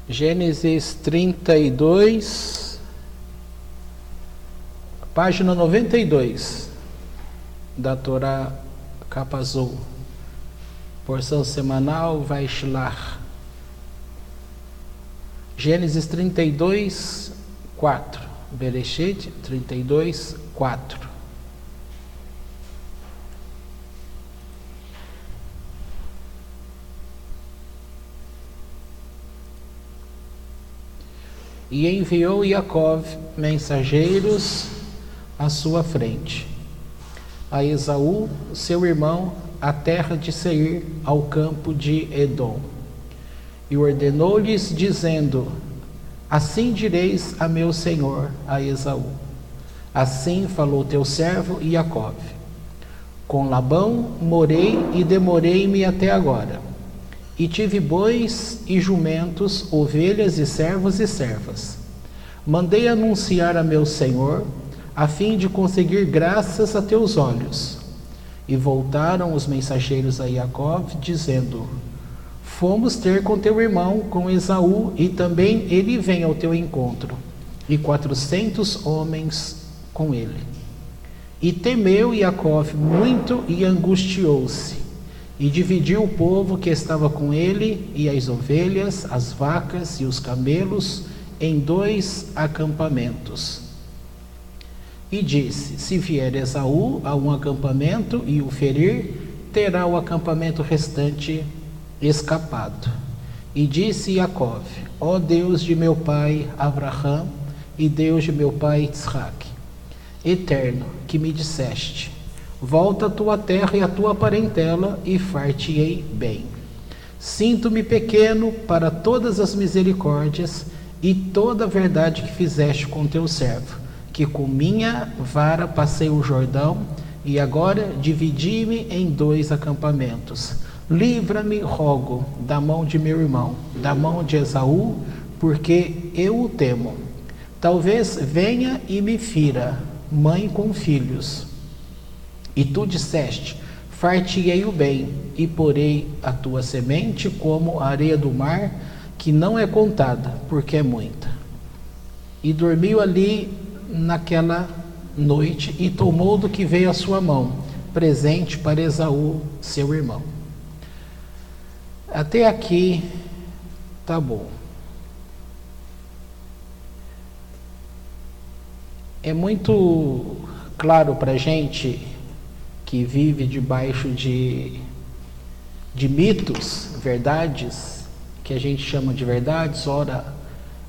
Gênesis 32, página 92 da Torá capa azul, porção semanal Vaishlach. Gênesis 32, 4. Bereshit 32, 4. E enviou Jacó mensageiros à sua frente, a Esaú, seu irmão, à terra de Seir, ao campo de Edom. E ordenou-lhes, dizendo: assim direis a meu senhor, a Esaú: assim falou teu servo Jacó: com Labão morei e demorei-me até agora, e tive bois e jumentos, ovelhas e servos e servas. Mandei anunciar a meu senhor, a fim de conseguir graças a teus olhos. E voltaram os mensageiros a Jacó, dizendo: fomos ter com teu irmão, com Esaú, e também ele vem ao teu encontro, e 400 homens com ele. E temeu Jacó muito e angustiou-se, e dividiu o povo que estava com ele, e as ovelhas, as vacas e os camelos, em 2 acampamentos. E disse: se vier Esaú a um acampamento e o ferir, terá o acampamento restante escapado. E disse Jacó: ó Deus de meu pai Abraão e Deus de meu pai Isaac, eterno, que me disseste: volta à tua terra e à tua parentela, e far-te-ei bem. Sinto-me pequeno para todas as misericórdias e toda a verdade que fizeste com teu servo, que com minha vara passei o Jordão, e agora dividi-me em 2 acampamentos. Livra-me, rogo, da mão de meu irmão, da mão de Esaú, porque eu o temo. Talvez venha e me fira, mãe com filhos. E tu disseste: far-te-ei o bem, e porei a tua semente como a areia do mar, que não é contada, porque é muita. E dormiu ali naquela noite, e tomou do que veio à sua mão, presente para Esaú, seu irmão. Até aqui tá bom. É muito claro para a gente que vive debaixo de mitos, verdades, que a gente chama de verdades, ora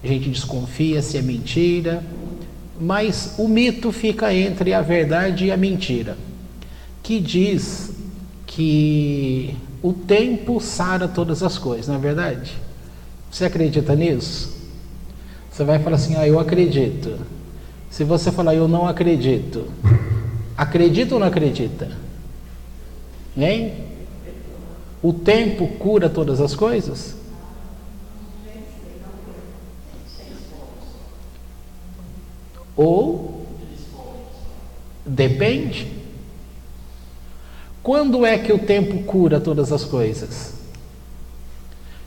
a gente desconfia se é mentira, mas o mito fica entre a verdade e a mentira, que diz que o tempo sara todas as coisas, não é verdade? Você acredita nisso? Você vai falar assim: eu acredito. Se você falar eu não acredito, acredita ou não acredita? Hein? O tempo cura todas as coisas? Ou depende. Quando é que o tempo cura todas as coisas?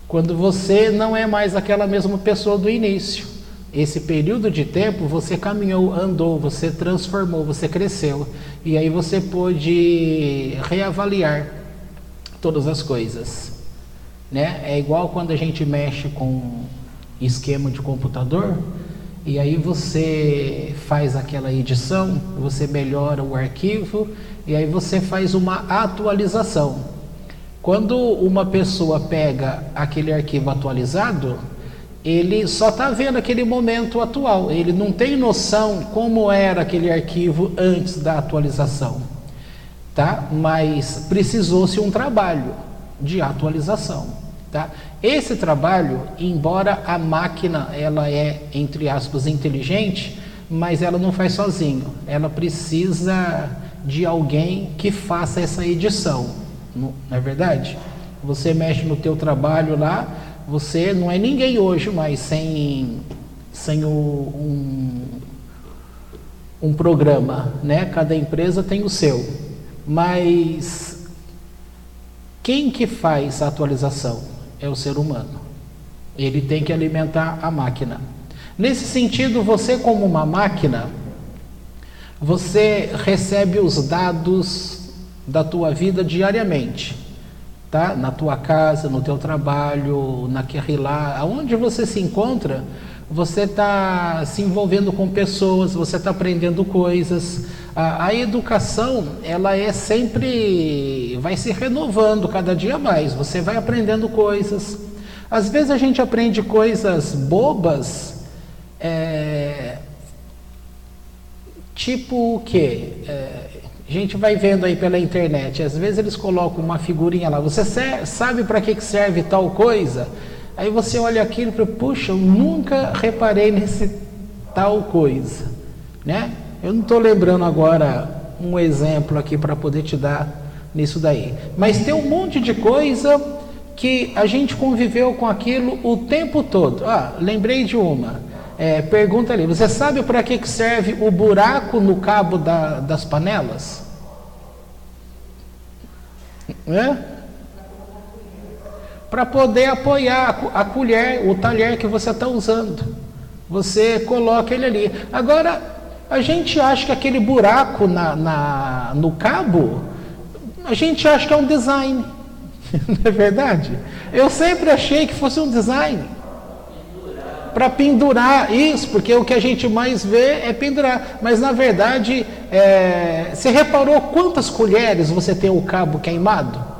Quando você não é mais aquela mesma pessoa do início. Esse período de tempo você caminhou, andou, você transformou, você cresceu, e aí você pôde reavaliar todas as coisas, né? É igual quando a gente mexe com esquema de computador, e aí você faz aquela edição, você melhora o arquivo, e aí você faz uma atualização. Quando uma pessoa pega aquele arquivo atualizado, ele só está vendo aquele momento atual, ele não tem noção como era aquele arquivo antes da atualização, tá? Mas precisou-se um trabalho de atualização, tá? Esse trabalho, embora a máquina ela é, entre aspas, inteligente, mas ela não faz sozinho, ela precisa de alguém que faça essa edição, não é verdade? Você mexe no teu trabalho lá, você não é ninguém hoje, mas sem um programa, né? Cada empresa tem o seu. Mas quem que faz a atualização? É o ser humano. Ele tem que alimentar a máquina. Nesse sentido, você como uma máquina, você recebe os dados da tua vida diariamente, tá? Na tua casa, no teu trabalho, naquele lá, aonde você se encontra, você está se envolvendo com pessoas, você está aprendendo coisas. A educação, ela é sempre, vai se renovando cada dia mais, você vai aprendendo coisas. Às vezes a gente aprende coisas bobas, tipo o quê? A gente vai vendo aí pela internet, às vezes eles colocam uma figurinha lá, você sabe para que serve tal coisa? Aí você olha aquilo e fala, puxa, eu nunca reparei nesse tal coisa, né? Eu não estou lembrando agora um exemplo aqui para poder te dar nisso daí. Mas tem um monte de coisa que a gente conviveu com aquilo o tempo todo. Lembrei de uma. Pergunta ali, você sabe para que serve o buraco no cabo das panelas? Para poder apoiar a colher, o talher que você está usando. Você coloca ele ali. Agora, a gente acha que aquele buraco no cabo, a gente acha que é um design. Não é verdade? Eu sempre achei que fosse um design. Para pendurar, isso, porque o que a gente mais vê é pendurar. Mas, na verdade, você reparou quantas colheres você tem o cabo queimado?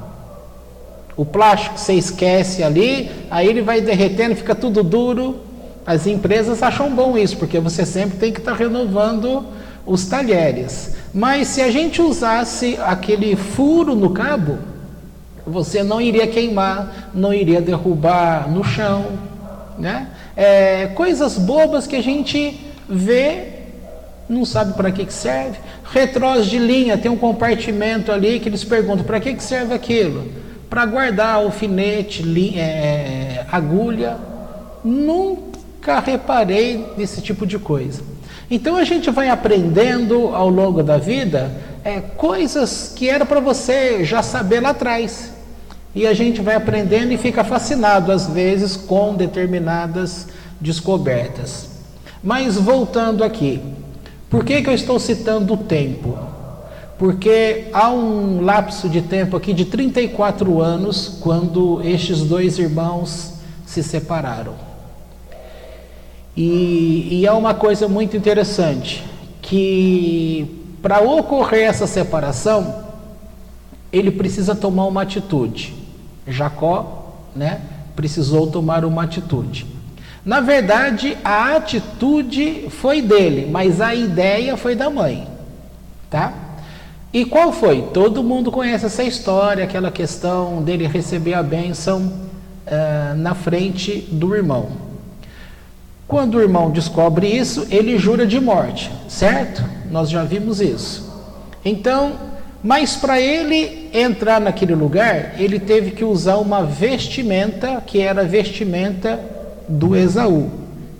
O plástico você esquece ali, aí ele vai derretendo, fica tudo duro. As empresas acham bom isso, porque você sempre tem que estar renovando os talheres. Mas se a gente usasse aquele furo no cabo, você não iria queimar, não iria derrubar no chão, né? Coisas bobas que a gente vê, não sabe para que serve. Retrós de linha, tem um compartimento ali que eles perguntam, para que serve aquilo? Para guardar alfinete, agulha. Nunca reparei nesse tipo de coisa. Então a gente vai aprendendo ao longo da vida coisas que era para você já saber lá atrás. E a gente vai aprendendo e fica fascinado às vezes com determinadas descobertas. Mas voltando aqui, por que eu estou citando o tempo? Porque há um lapso de tempo aqui de 34 anos quando estes dois irmãos se separaram. E há uma coisa muito interessante, que para ocorrer essa separação, ele precisa tomar uma atitude. Jacó, né, precisou tomar uma atitude. Na verdade, a atitude foi dele, mas a ideia foi da mãe, tá? E qual foi? Todo mundo conhece essa história, aquela questão dele receber a bênção na frente do irmão. Quando o irmão descobre isso, ele jura de morte, certo? Nós já vimos isso. Então, mas para ele entrar naquele lugar, ele teve que usar uma vestimenta que era a vestimenta do Esaú,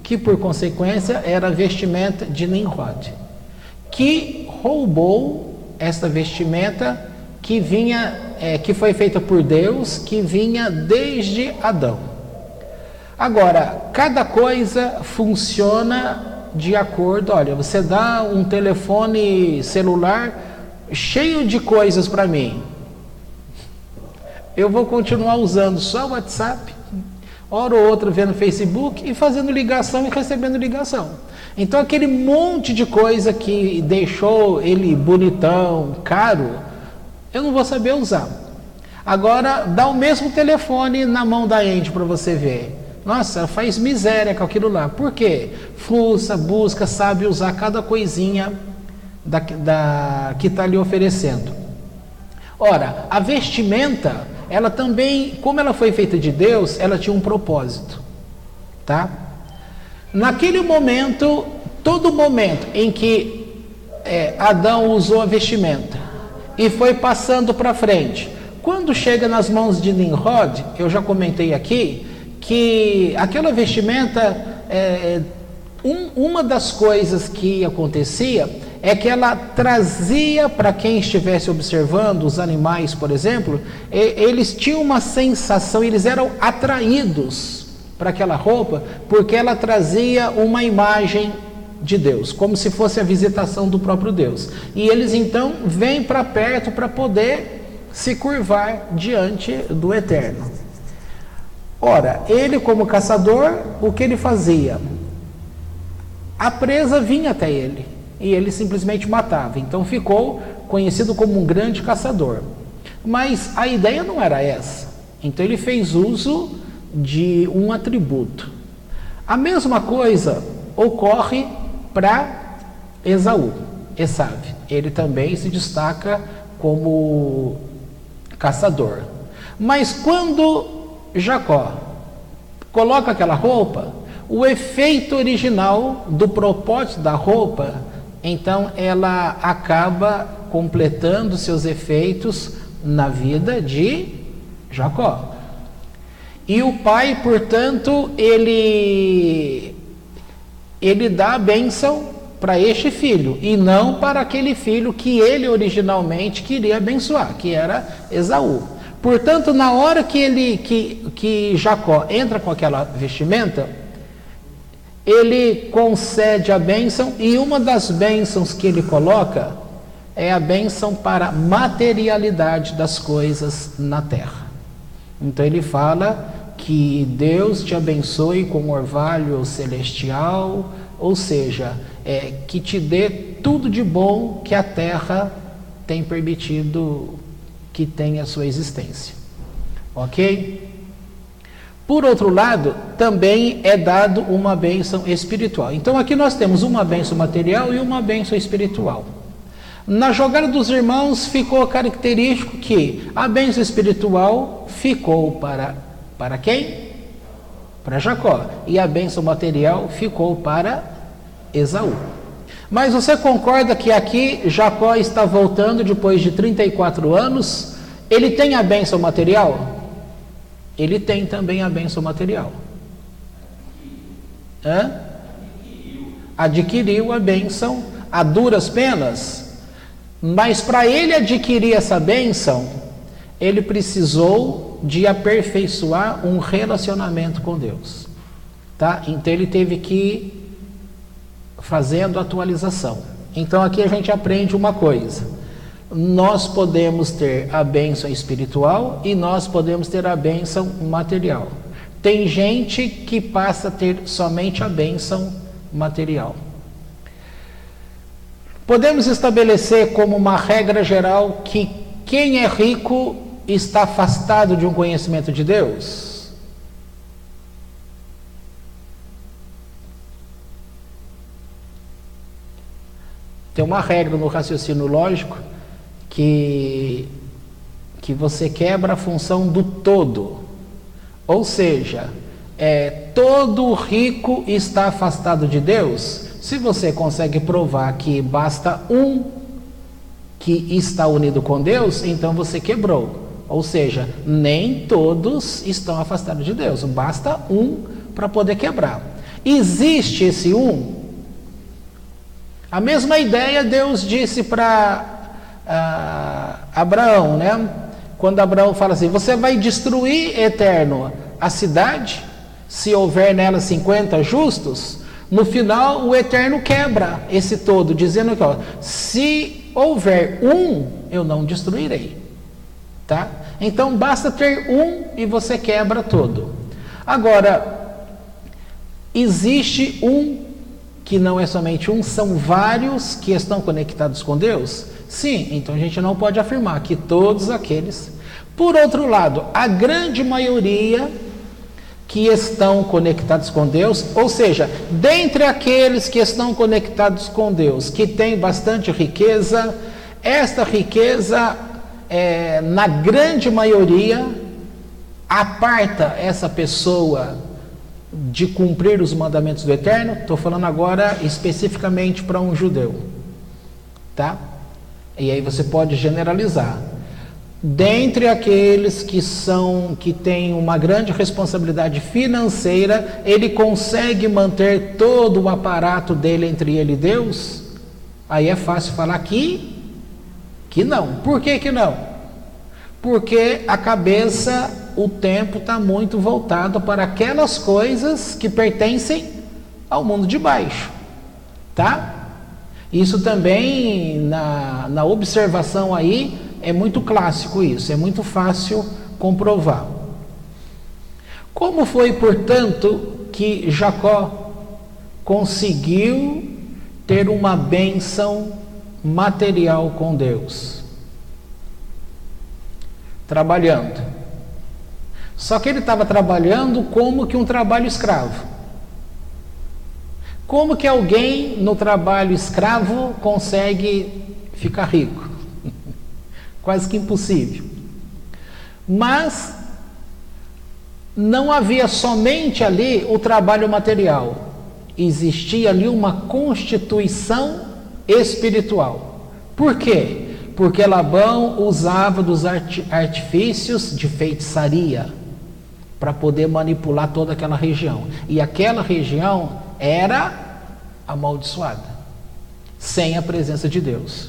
que por consequência era a vestimenta de Nimrod, que roubou esta vestimenta que foi feita por Deus, que vinha desde Adão. Agora, cada coisa funciona de acordo. Olha, você dá um telefone celular cheio de coisas para mim, eu vou continuar usando só o WhatsApp, hora ou outra vendo Facebook e fazendo ligação e recebendo ligação. Então aquele monte de coisa que deixou ele bonitão, caro, eu não vou saber usar. Agora dá o mesmo telefone na mão da Andy para você ver. Nossa, faz miséria com aquilo lá. Por quê? Fuça, busca, sabe usar cada coisinha que está lhe oferecendo. Ora, a vestimenta, ela também, como ela foi feita de Deus, ela tinha um propósito, tá? Naquele momento, todo momento em que Adão usou a vestimenta e foi passando para frente, quando chega nas mãos de Nimrod, eu já comentei aqui, que aquela vestimenta, uma das coisas que acontecia é que ela trazia para quem estivesse observando, os animais, por exemplo, eles tinham uma sensação, eles eram atraídos para aquela roupa, porque ela trazia uma imagem de Deus, como se fosse a visitação do próprio Deus. E eles então vêm para perto para poder se curvar diante do Eterno. Ora, ele como caçador, o que ele fazia? A presa vinha até ele e ele simplesmente matava. Então ficou conhecido como um grande caçador. Mas a ideia não era essa. Então ele fez uso de um atributo. A mesma coisa ocorre para Esaú. Ele também se destaca como caçador. Mas quando Jacó coloca aquela roupa, o efeito original do propósito da roupa, então ela acaba completando seus efeitos na vida de Jacó. E o pai, portanto, ele dá a bênção para este filho, e não para aquele filho que ele originalmente queria abençoar, que era Esaú. Portanto, na hora que Jacó entra com aquela vestimenta, ele concede a bênção, e uma das bênçãos que ele coloca é a bênção para a materialidade das coisas na terra. Então ele fala que Deus te abençoe com orvalho celestial, ou seja, que te dê tudo de bom que a terra tem permitido que tenha sua existência. Ok? Por outro lado, também é dado uma bênção espiritual. Então aqui nós temos uma bênção material e uma bênção espiritual. Na jogada dos irmãos ficou característico que a bênção espiritual ficou para quem? Para Jacó. E a bênção material ficou para Esaú. Mas você concorda que aqui Jacó está voltando depois de 34 anos? Ele tem a bênção material? Ele tem também a bênção material. Adquiriu a bênção a duras penas. Mas para ele adquirir essa bênção, ele precisou de aperfeiçoar um relacionamento com Deus. Tá? Então ele teve que ir fazendo atualização. Então aqui a gente aprende uma coisa: nós podemos ter a bênção espiritual e nós podemos ter a bênção material. Tem gente que passa a ter somente a bênção material. Podemos estabelecer como uma regra geral que quem é rico está afastado de um conhecimento de Deus? Tem uma regra no raciocínio lógico que você quebra a função do todo. Ou seja, todo rico está afastado de Deus. Se você consegue provar que basta um que está unido com Deus, então você quebrou. Ou seja, nem todos estão afastados de Deus. Basta um para poder quebrar. Existe esse um? A mesma ideia Deus disse para Abraão, né? Quando Abraão fala assim: você vai destruir, Eterno, a cidade, se houver nela 50 justos. No final, o Eterno quebra esse todo, dizendo que se houver um, eu não destruirei. Tá? Então, basta ter um e você quebra todo. Agora, existe um que não é somente um, são vários que estão conectados com Deus? Sim, então a gente não pode afirmar que todos aqueles. Por outro lado, a grande maioria que estão conectados com Deus, ou seja, dentre aqueles que estão conectados com Deus, que tem bastante riqueza, esta riqueza, na grande maioria, aparta essa pessoa de cumprir os mandamentos do Eterno. Estou falando agora especificamente para um judeu, tá? E aí você pode generalizar. Dentre aqueles que têm uma grande responsabilidade financeira, ele consegue manter todo o aparato dele entre ele e Deus? Aí é fácil falar que não. Por que não? Porque a cabeça o tempo está muito voltado para aquelas coisas que pertencem ao mundo de baixo, tá? Isso também, na observação aí, é muito clássico isso, é muito fácil comprovar. Como foi, portanto, que Jacó conseguiu ter uma bênção material com Deus? Trabalhando. Só que ele estava trabalhando como que um trabalho escravo. Como que alguém no trabalho escravo consegue ficar rico? Quase que impossível. Mas não havia somente ali o trabalho material. Existia ali uma constituição espiritual. Por quê? Porque Labão usava dos artifícios de feitiçaria para poder manipular toda aquela região. E aquela região era amaldiçoada, sem a presença de Deus.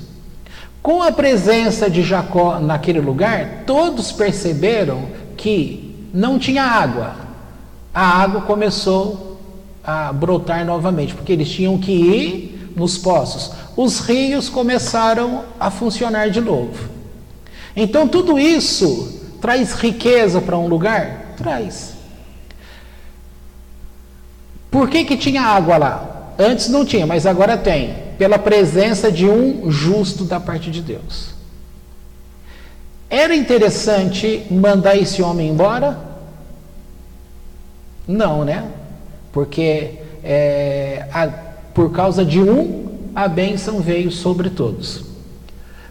Com a presença de Jacó naquele lugar, todos perceberam que não tinha água. A água começou a brotar novamente, porque eles tinham que ir nos poços. Os rios começaram a funcionar de novo. Então tudo isso traz riqueza para um lugar? Traz. Por que tinha água lá? Antes não tinha, mas agora tem. Pela presença de um justo da parte de Deus. Era interessante mandar esse homem embora? Não, né? Porque por causa de um, a bênção veio sobre todos.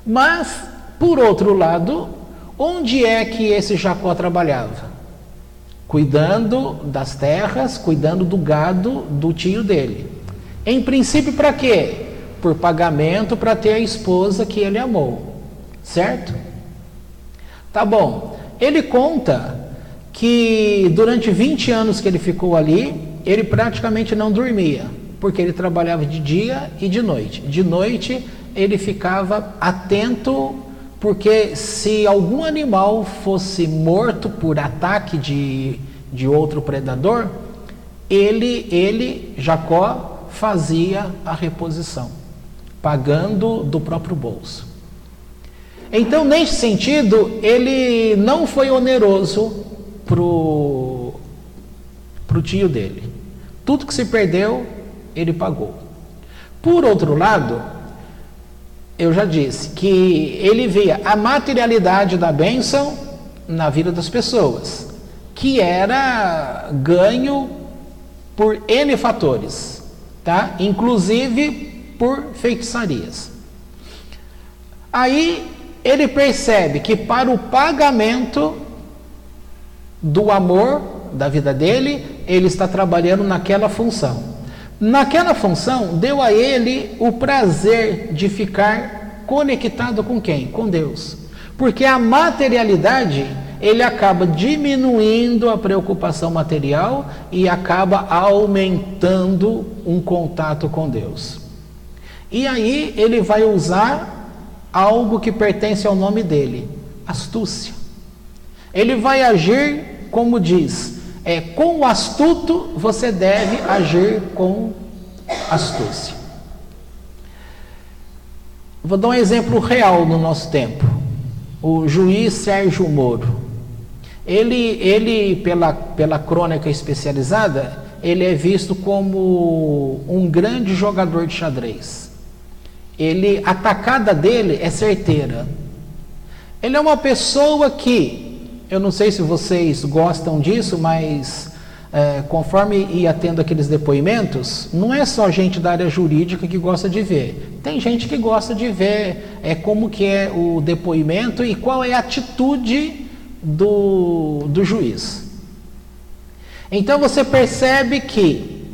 Mas, por outro lado, onde é que esse Jacó trabalhava? Cuidando das terras, cuidando do gado do tio dele. Em princípio, para quê? Por pagamento, para ter a esposa que ele amou. Certo? Tá bom. Ele conta que durante 20 anos que ele ficou ali, ele praticamente não dormia, porque ele trabalhava de dia e de noite. De noite, ele ficava atento, porque se algum animal fosse morto por ataque de outro predador, Jacó, fazia a reposição, pagando do próprio bolso. Então, nesse sentido, ele não foi oneroso pro tio dele. Tudo que se perdeu, ele pagou. Por outro lado, eu já disse que ele via a materialidade da bênção na vida das pessoas, que era ganho por N fatores, tá? Inclusive por feitiçarias. Aí ele percebe que para o pagamento do amor da vida dele, ele está trabalhando naquela função. Naquela função, deu a ele o prazer de ficar conectado com quem? Com Deus. Porque a materialidade, ele acaba diminuindo a preocupação material e acaba aumentando um contato com Deus. E aí ele vai usar algo que pertence ao nome dele, astúcia. Ele vai agir, como diz, com o astuto você deve agir com astúcia. Vou dar um exemplo real no nosso tempo. O juiz Sérgio Moro. Ele pela crônica especializada, ele é visto como um grande jogador de xadrez. A tacada dele é certeira. Ele é uma pessoa que, eu não sei se vocês gostam disso, mas conforme ia tendo aqueles depoimentos, não é só gente da área jurídica que gosta de ver. Tem gente que gosta de ver como que é o depoimento e qual é a atitude do juiz. Então você percebe que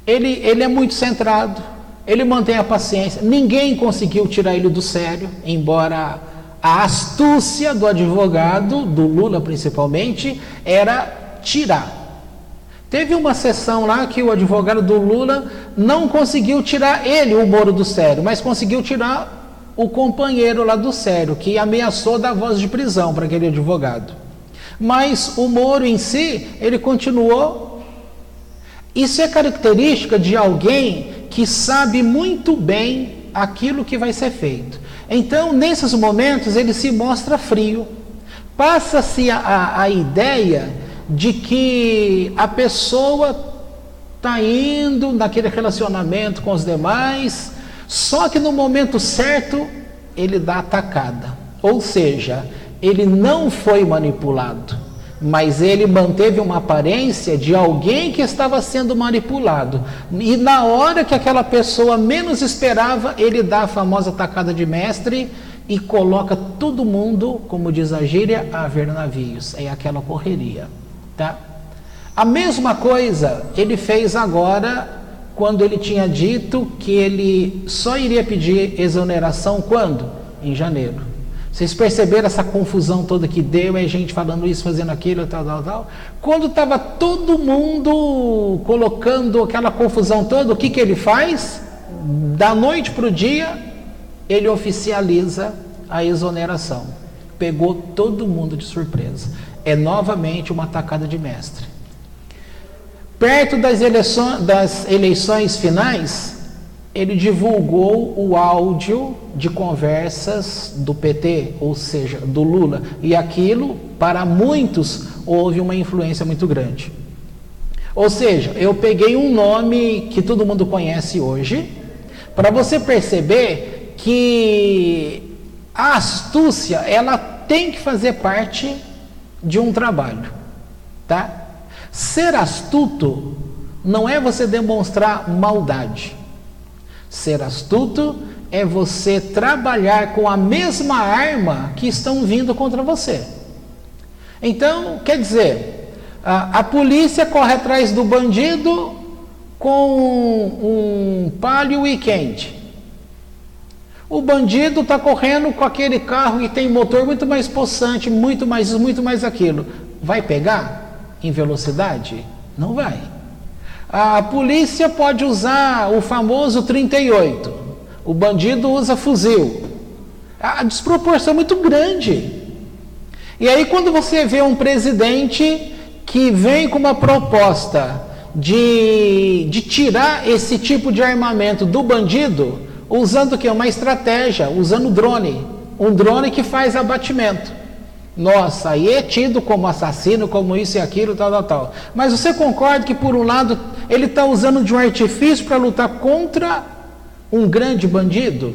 ele é muito centrado, ele mantém a paciência, ninguém conseguiu tirar ele do sério, embora a astúcia do advogado, do Lula principalmente, era tirar. Teve uma sessão lá que o advogado do Lula não conseguiu tirar ele, o Moro, do sério, mas conseguiu tirar o companheiro lá do sério, que ameaçou dar voz de prisão para aquele advogado. mas o muro em si, ele continuou. Isso é característica de alguém que sabe muito bem aquilo que vai ser feito. Então, nesses momentos, ele se mostra frio. Passa-se a ideia de que a pessoa está indo naquele relacionamento com os demais, só que no momento certo, ele dá atacada. Ou seja, ele não foi manipulado, mas ele manteve uma aparência de alguém que estava sendo manipulado. E na hora que aquela pessoa menos esperava, ele dá a famosa atacada de mestre e coloca todo mundo, como diz a gíria, a ver navios. É aquela correria, tá? A mesma coisa ele fez agora, quando ele tinha dito que ele só iria pedir exoneração quando? Em janeiro. Vocês perceberam essa confusão toda que deu, é gente falando isso, fazendo aquilo, tal. Quando estava todo mundo colocando aquela confusão toda, o que ele faz? Da noite para o dia, ele oficializa a exoneração. Pegou todo mundo de surpresa. É novamente uma atacada de mestre. Perto das eleições finais, ele divulgou o áudio de conversas do PT, ou seja, do Lula. E aquilo, para muitos, houve uma influência muito grande. Ou seja, eu peguei um nome que todo mundo conhece hoje, para você perceber que a astúcia, ela tem que fazer parte de um trabalho, tá? Ser astuto não é você demonstrar maldade. Ser astuto é você trabalhar com a mesma arma que estão vindo contra você. Então, quer dizer, a polícia corre atrás do bandido com um Palio Weekend. O bandido está correndo com aquele carro que tem motor muito mais possante, muito mais aquilo. Vai pegar em velocidade? Não vai. A polícia pode usar o famoso 38. O bandido usa fuzil. A desproporção é muito grande. E aí quando você vê um presidente que vem com uma proposta de tirar esse tipo de armamento do bandido, usando o quê? Uma estratégia, usando drone. Um drone que faz abatimento. Nossa, aí é tido como assassino, como isso e aquilo, tal. Mas você concorda que, por um lado, ele está usando de um artifício para lutar contra um grande bandido?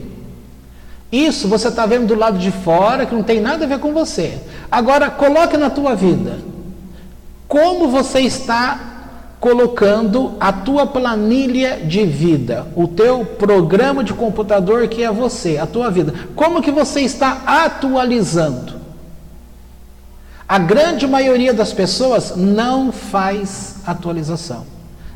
Isso você está vendo do lado de fora, que não tem nada a ver com você. Agora, coloque na tua vida. Como você está colocando a tua planilha de vida, o teu programa de computador que é você, a tua vida. Como que você está atualizando? A grande maioria das pessoas não faz atualização.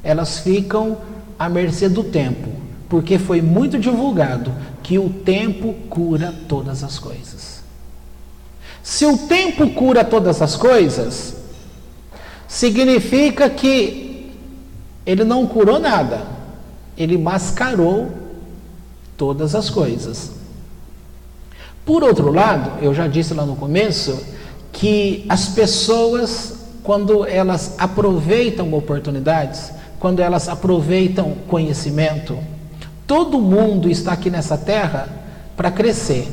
Elas ficam à mercê do tempo, porque foi muito divulgado que o tempo cura todas as coisas. Se o tempo cura todas as coisas, significa que ele não curou nada, ele mascarou todas as coisas. Por outro lado, eu já disse lá no começo, que as pessoas, quando elas aproveitam oportunidades, quando elas aproveitam conhecimento, todo mundo está aqui nessa terra para crescer,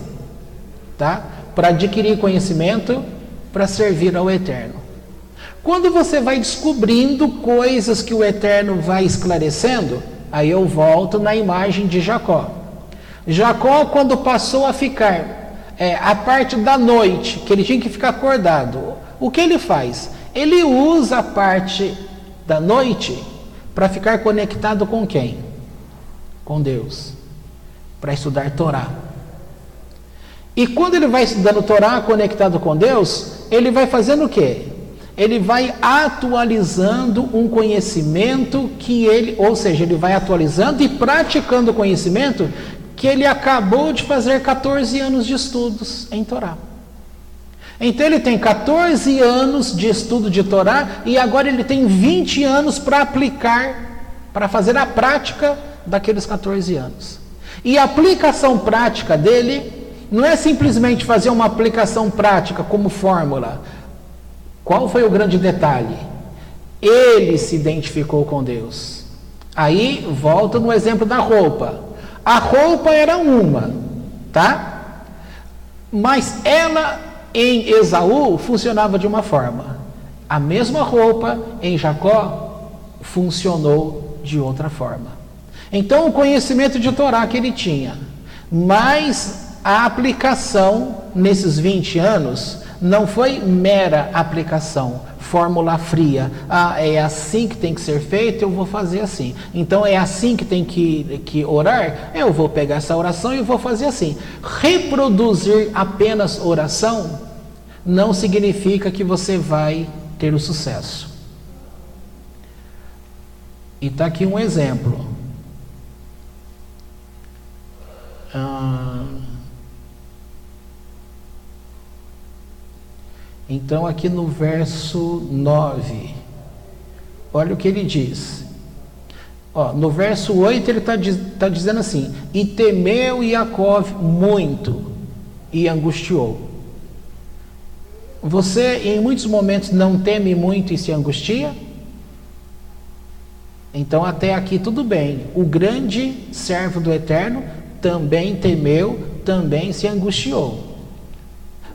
tá? Para adquirir conhecimento, para servir ao Eterno. Quando você vai descobrindo coisas que o Eterno vai esclarecendo, aí eu volto na imagem de Jacó. Jacó, quando passou a ficar a parte da noite, que ele tinha que ficar acordado, o que ele faz? Ele usa a parte da noite para ficar conectado com quem? Com Deus, para estudar Torá. E quando ele vai estudando Torá, conectado com Deus, ele vai fazendo o quê? Ele vai atualizando um conhecimento que ele, ou seja, ele vai atualizando e praticando o conhecimento que ele acabou de fazer 14 anos de estudos em Torá. Então ele tem 14 anos de estudo de Torá e agora ele tem 20 anos para aplicar, para fazer a prática daqueles 14 anos. E a aplicação prática dele não é simplesmente fazer uma aplicação prática como fórmula. Qual foi o grande detalhe? Ele se identificou com Deus. Aí volta no exemplo da roupa. A roupa era uma, tá? Mas ela em Esaú funcionava de uma forma. A mesma roupa em Jacó funcionou de outra forma. Então o conhecimento de Torá que ele tinha, mas a aplicação nesses 20 anos não foi mera aplicação, fórmula fria. É assim que tem que ser feito, eu vou fazer assim. Então é assim que tem que orar, eu vou pegar essa oração e vou fazer assim. Reproduzir apenas oração não significa que você vai ter o sucesso. E está aqui um exemplo. Então aqui no verso 9, olha o que ele diz. No verso 8 ele está dizendo assim: e temeu Iacov muito e angustiou. Você em muitos momentos não teme muito e se angustia? Então até aqui tudo bem. O grande servo do Eterno também temeu, também se angustiou.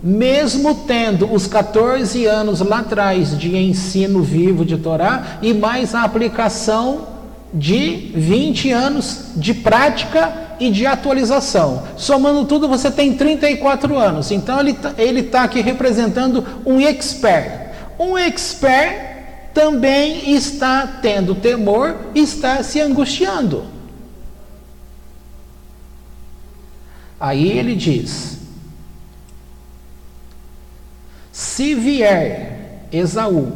Mesmo tendo os 14 anos lá atrás de ensino vivo de Torá e mais a aplicação de 20 anos de prática e de atualização. Somando tudo, você tem 34 anos. Então ele está aqui representando um expert. Um expert também está tendo temor e está se angustiando. Aí ele diz: se vier Esaú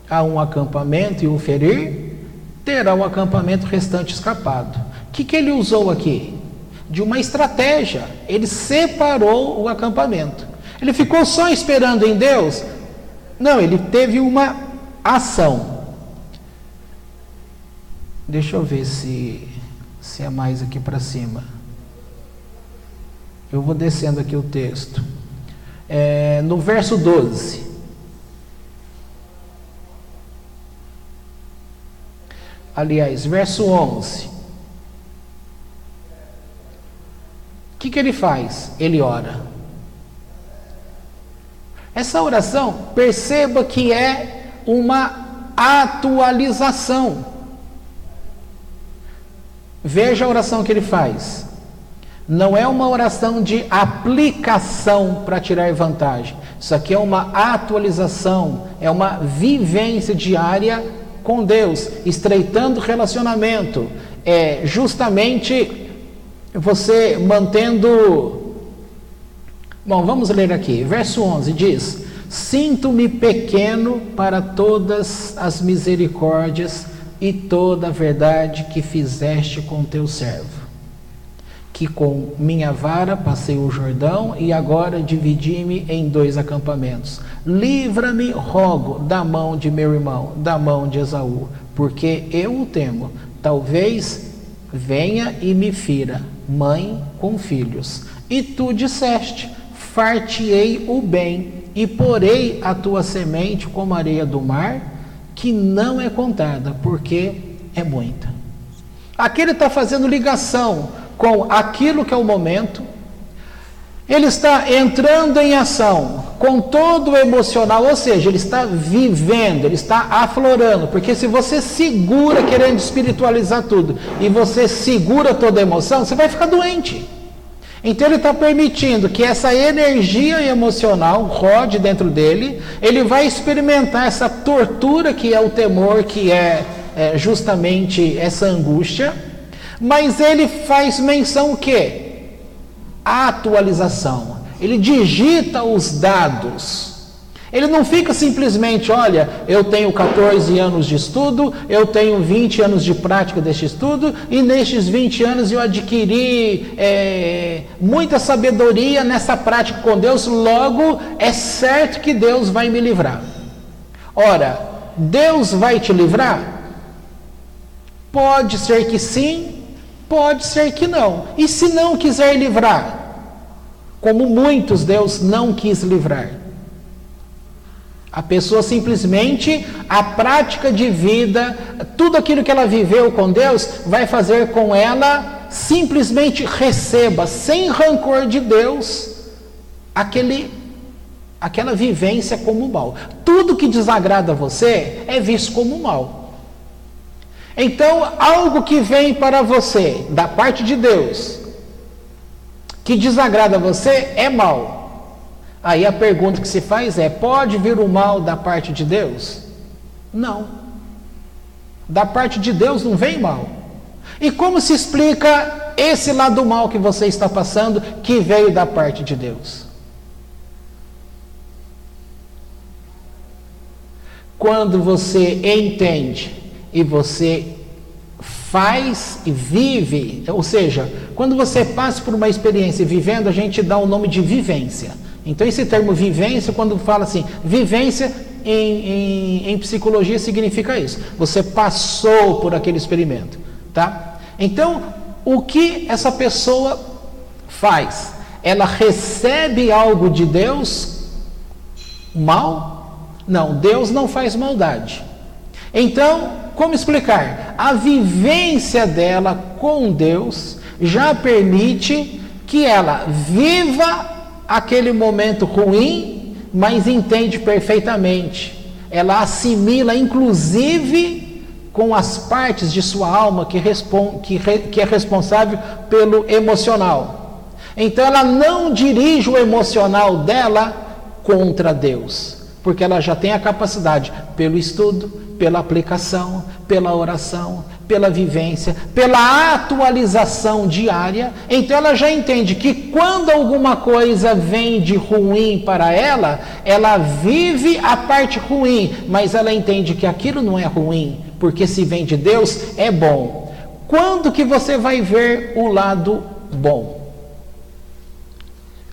a um acampamento e o ferir, terá o acampamento restante escapado. O que ele usou aqui? De uma estratégia. Ele separou o acampamento. Ele ficou só esperando em Deus? Não, ele teve uma ação. Deixa eu ver se é mais aqui para cima. Eu vou descendo aqui o texto. No verso 12. Aliás, verso 11. O que ele faz? Ele ora. Essa oração, perceba que é uma atualização. Veja a oração que ele faz. Não é uma oração de aplicação para tirar vantagem. Isso aqui é uma atualização, é uma vivência diária com Deus, estreitando o relacionamento. É justamente você mantendo... Bom, vamos ler aqui. Verso 11 diz: sinto-me pequeno para todas as misericórdias e toda a verdade que fizeste com teu servo, que com minha vara passei o Jordão e agora dividi-me em 2 acampamentos. Livra-me, rogo, da mão de meu irmão, da mão de Esaú, porque eu o temo. Talvez venha e me fira, mãe com filhos. E tu disseste: far-te-ei o bem, e porei a tua semente como a areia do mar, que não é contada, porque é muita. Aqui ele está fazendo ligação com aquilo que é o momento. Ele está entrando em ação com todo o emocional, ou seja, ele está vivendo, ele está aflorando, porque se você segura querendo espiritualizar tudo, e você segura toda a emoção, você vai ficar doente. Então ele está permitindo que essa energia emocional rode dentro dele, ele vai experimentar essa tortura que é o temor, que é justamente essa angústia, mas ele faz menção o quê? A atualização. Ele digita os dados. Ele não fica simplesmente: olha, eu tenho 14 anos de estudo, eu tenho 20 anos de prática deste estudo, e nestes 20 anos eu adquiri muita sabedoria nessa prática com Deus, logo é certo que Deus vai me livrar. Ora, Deus vai te livrar? Pode ser que sim, pode ser que não. E se não quiser livrar? Como muitos Deus não quis livrar. A pessoa simplesmente, a prática de vida, tudo aquilo que ela viveu com Deus, vai fazer com ela simplesmente receba, sem rancor de Deus, aquela vivência como mal. Tudo que desagrada você é visto como mal. Então, algo que vem para você, da parte de Deus, que desagrada você, é mal. Aí a pergunta que se faz é: pode vir o mal da parte de Deus? Não. Da parte de Deus não vem mal. E como se explica esse lado mal que você está passando, que veio da parte de Deus? Quando você entende e você faz e vive, ou seja, quando você passa por uma experiência vivendo, a gente dá o nome de vivência. Então esse termo vivência, quando fala assim, vivência em psicologia significa isso. Você passou por aquele experimento, tá? Então, o que essa pessoa faz? Ela recebe algo de Deus mal? Não, Deus não faz maldade. Então, como explicar? A vivência dela com Deus já permite que ela viva aquele momento ruim, mas entende perfeitamente. Ela assimila, inclusive, com as partes de sua alma que é responsável pelo emocional. Então, ela não dirige o emocional dela contra Deus, porque ela já tem a capacidade, pelo estudo, pela aplicação, pela oração, pela vivência, pela atualização diária. Então ela já entende que quando alguma coisa vem de ruim para ela, ela vive a parte ruim, mas ela entende que aquilo não é ruim, porque se vem de Deus, é bom. Quando que você vai ver o lado bom?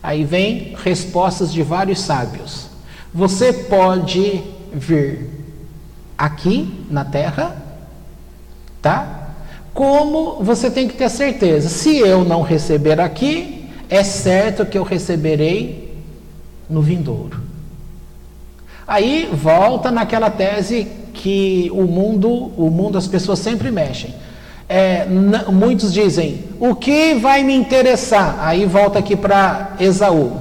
Aí vem respostas de vários sábios. Você pode vir aqui na terra, tá? Como você tem que ter certeza, se eu não receber aqui, é certo que eu receberei no vindouro. Aí volta naquela tese que o mundo, as pessoas sempre mexem. Muitos dizem, o que vai me interessar? Aí volta aqui para Esaú.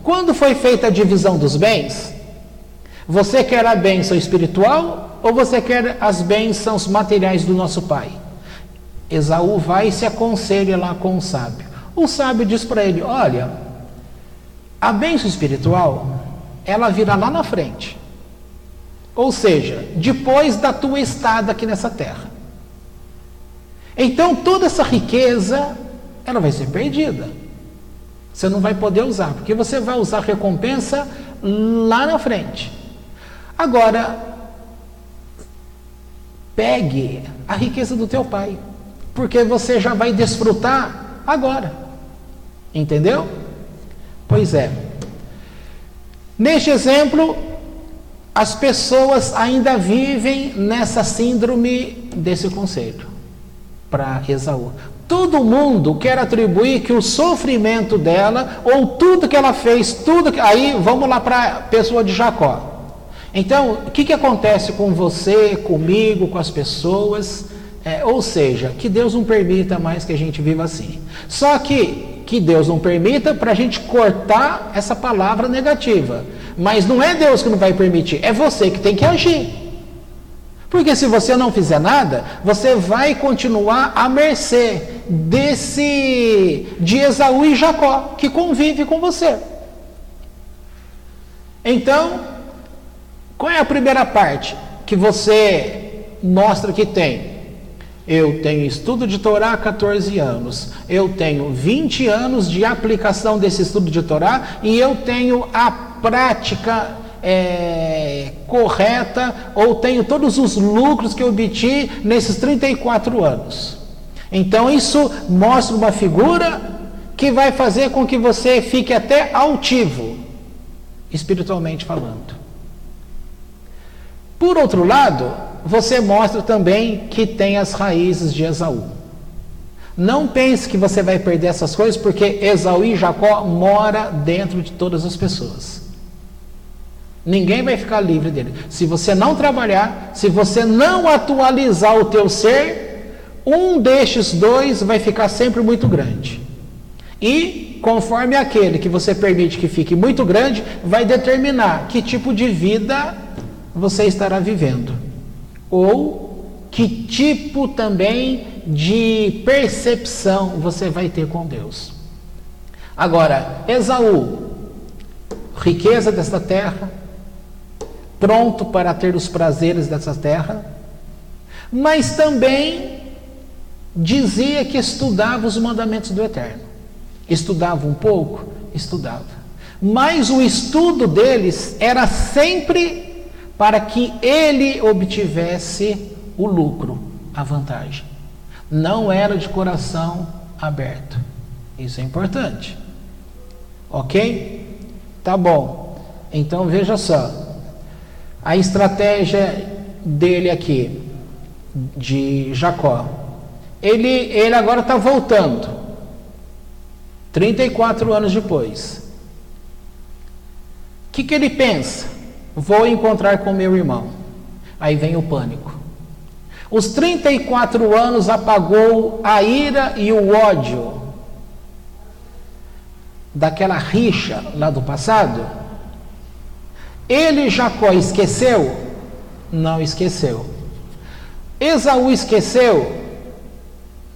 Quando foi feita a divisão dos bens, você quer a bênção espiritual ou você quer as bênçãos materiais do nosso pai? Esaú vai e se aconselha lá com o sábio. O sábio diz para ele, olha, a bênção espiritual, ela virá lá na frente. Ou seja, depois da tua estada aqui nessa terra. Então toda essa riqueza, ela vai ser perdida. Você não vai poder usar, porque você vai usar a recompensa lá na frente. Agora, pegue a riqueza do teu pai, porque você já vai desfrutar agora. Entendeu? Pois é. Neste exemplo, as pessoas ainda vivem nessa síndrome desse conselho para Esaú. Todo mundo quer atribuir que o sofrimento dela, ou tudo que ela fez, aí vamos lá para a pessoa de Jacó. Então, o que acontece com você, comigo, com as pessoas? Ou seja, que Deus não permita mais que a gente viva assim. Só que Deus não permita para a gente cortar essa palavra negativa. Mas não é Deus que não vai permitir, é você que tem que agir. Porque se você não fizer nada, você vai continuar à mercê de Esaú e Jacó, que convive com você. Então, qual é a primeira parte que você mostra que tem? Eu tenho estudo de Torá há 14 anos, eu tenho 20 anos de aplicação desse estudo de Torá e eu tenho a prática correta, ou tenho todos os lucros que eu obtive nesses 34 anos. Então isso mostra uma figura que vai fazer com que você fique até altivo, espiritualmente falando. Por outro lado, você mostra também que tem as raízes de Esaú. Não pense que você vai perder essas coisas, porque Esaú e Jacó mora dentro de todas as pessoas. Ninguém vai ficar livre dele. Se você não trabalhar, se você não atualizar o teu ser, um destes dois vai ficar sempre muito grande. E conforme aquele que você permite que fique muito grande, vai determinar que tipo de vida você estará vivendo. Ou que tipo também de percepção você vai ter com Deus. Agora, Esaú, riqueza desta terra, pronto para ter os prazeres dessa terra, mas também dizia que estudava os mandamentos do Eterno. Estudava um pouco? Estudava. Mas o estudo deles era sempre para que ele obtivesse o lucro, a vantagem. Não era de coração aberto. Isso é importante. Ok? Tá bom. Então veja só. A estratégia dele aqui, de Jacó. Ele agora está voltando. 34 anos depois. O que ele pensa? Vou encontrar com meu irmão. Aí vem o pânico. Os 34 anos apagou a ira e o ódio daquela rixa lá do passado. Ele, Jacó, esqueceu? Não esqueceu. Esaú esqueceu?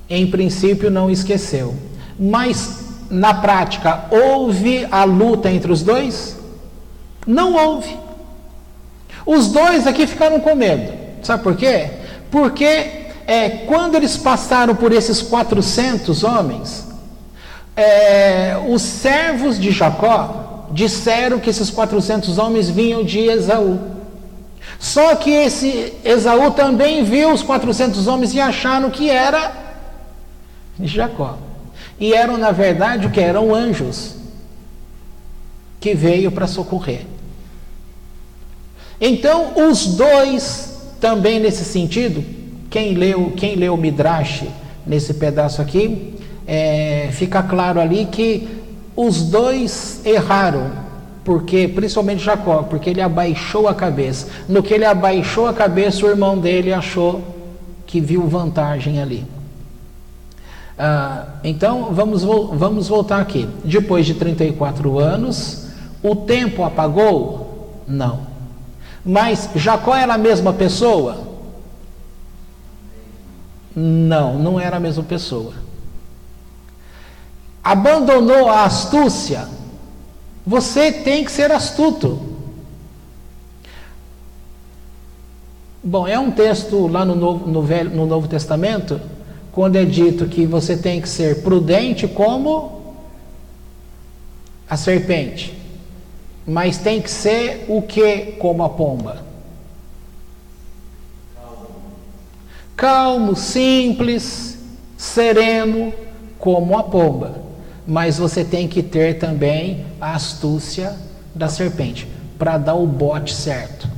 Em princípio não esqueceu. Mas na prática houve a luta entre os dois? Não houve. Os dois aqui ficaram com medo. Sabe por quê? Porque quando eles passaram por esses 400 homens, os servos de Jacó disseram que esses 400 homens vinham de Esaú. Só que esse Esaú também viu os 400 homens e acharam que era de Jacó. E eram, na verdade, o que eram anjos que veio para socorrer. Então, os dois também nesse sentido, quem leu o Midrash nesse pedaço aqui, fica claro ali que os dois erraram, porque, principalmente Jacó, porque ele abaixou a cabeça. No que ele abaixou a cabeça, o irmão dele achou que viu vantagem ali. Então, vamos voltar aqui. Depois de 34 anos, o tempo apagou? Não. Mas Jacó era a mesma pessoa? Não era a mesma pessoa. Abandonou a astúcia? Você tem que ser astuto. Bom, é um texto lá no Novo Testamento, quando é dito que você tem que ser prudente como a serpente. Mas tem que ser o que como a pomba? Calmo, simples, sereno como a pomba. Mas você tem que ter também a astúcia da serpente para dar o bote certo.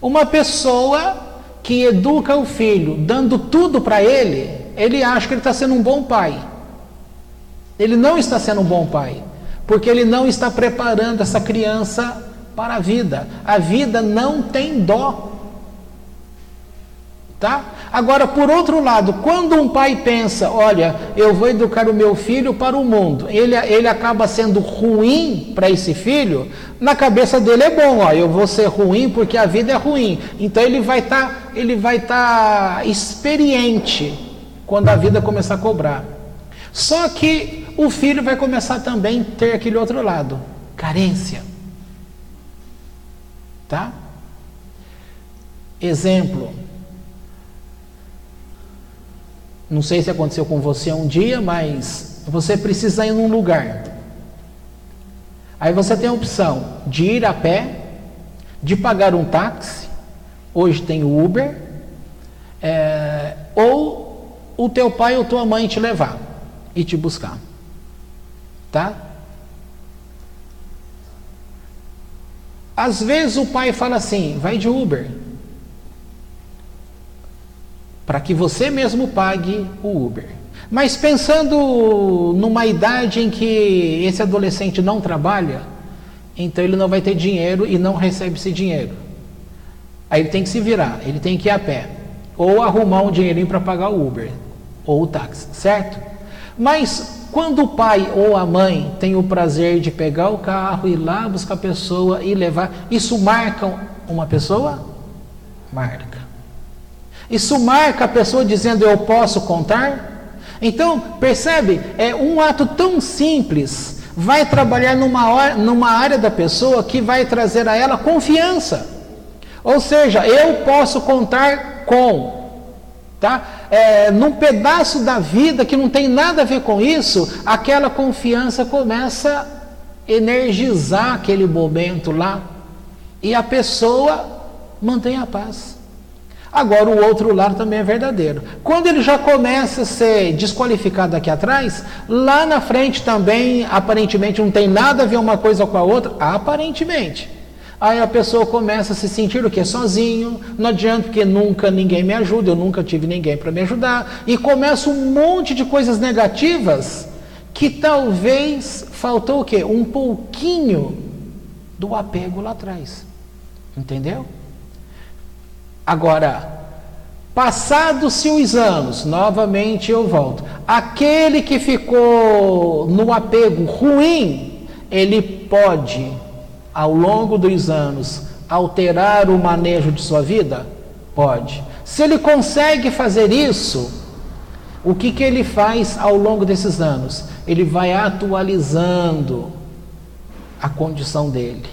Uma pessoa que educa o filho dando tudo para ele acha que ele está sendo um bom pai. Ele não está sendo um bom pai, porque ele não está preparando essa criança para a vida. A vida não tem dó. Tá? Agora, por outro lado, quando um pai pensa, olha, eu vou educar o meu filho para o mundo, ele acaba sendo ruim para esse filho, na cabeça dele é bom, ó, eu vou ser ruim porque a vida é ruim. Então ele vai estar experiente quando a vida começar a cobrar. Só que o filho vai começar também a ter aquele outro lado, carência. Tá? Exemplo. Não sei se aconteceu com você um dia, mas você precisa ir num lugar. Aí você tem a opção de ir a pé, de pagar um táxi, hoje tem o Uber, ou o teu pai ou tua mãe te levar e te buscar. Tá? Às vezes o pai fala assim, vai de Uber, para que você mesmo pague o Uber. Mas pensando numa idade em que esse adolescente não trabalha, então ele não vai ter dinheiro e não recebe esse dinheiro. Aí ele tem que se virar, ele tem que ir a pé, ou arrumar um dinheirinho para pagar o Uber, ou o táxi, certo? Mas quando o pai ou a mãe tem o prazer de pegar o carro, ir lá buscar a pessoa e levar, isso marca uma pessoa? Marca. Isso marca a pessoa dizendo eu posso contar? Então, percebe? É um ato tão simples, vai trabalhar numa área da pessoa que vai trazer a ela confiança. Ou seja, eu posso contar com, tá? Num pedaço da vida que não tem nada a ver com isso, aquela confiança começa a energizar aquele momento lá e a pessoa mantém a paz. Agora o outro lado também é verdadeiro. Quando ele já começa a ser desqualificado aqui atrás, lá na frente também aparentemente não tem nada a ver uma coisa com a outra, aparentemente. Aí a pessoa começa a se sentir o quê? Sozinho, não adianta porque nunca ninguém me ajuda, eu nunca tive ninguém para me ajudar, e começa um monte de coisas negativas que talvez faltou o quê? Um pouquinho do apego lá atrás. Entendeu? Agora, passados-se os anos, novamente eu volto, aquele que ficou no apego ruim, ele pode, ao longo dos anos, alterar o manejo de sua vida? Pode. Se ele consegue fazer isso, o que ele faz ao longo desses anos? Ele vai atualizando a condição dele.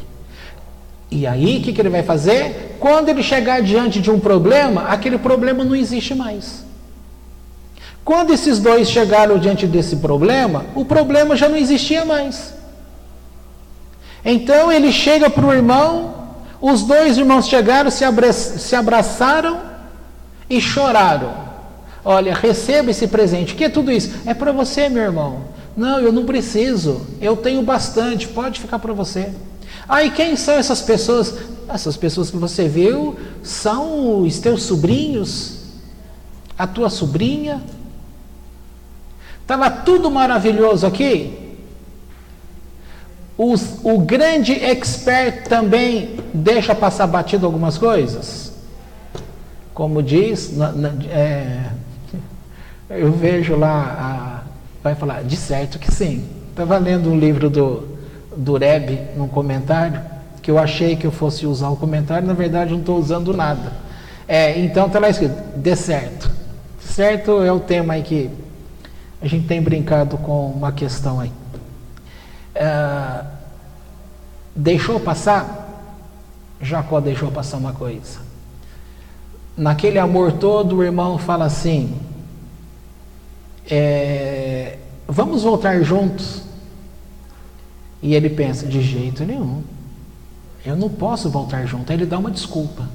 E aí, o que ele vai fazer? Quando ele chegar diante de um problema, aquele problema não existe mais. Quando esses dois chegaram diante desse problema, o problema já não existia mais. Então ele chega para o irmão, os dois irmãos chegaram, se abraçaram e choraram. Olha, receba esse presente. O que é tudo isso? É para você, meu irmão. Não, eu não preciso, eu tenho bastante, pode ficar para você. E quem são essas pessoas? Essas pessoas que você viu são os teus sobrinhos, a tua sobrinha. Estava tudo maravilhoso aqui. O grande expert também deixa passar batido algumas coisas. Como diz, eu vejo lá, vai falar, de certo que sim. Estava lendo um livro do Rebbe, num comentário, que eu achei que eu fosse usar o comentário, na verdade não estou usando nada. Então está lá escrito, de certo. Certo é o tema aí que a gente tem brincado com uma questão aí. Deixou passar? Jacó deixou passar uma coisa. Naquele amor todo, o irmão fala assim, vamos voltar juntos? E ele pensa, de jeito nenhum, eu não posso voltar junto. Aí ele dá uma desculpa,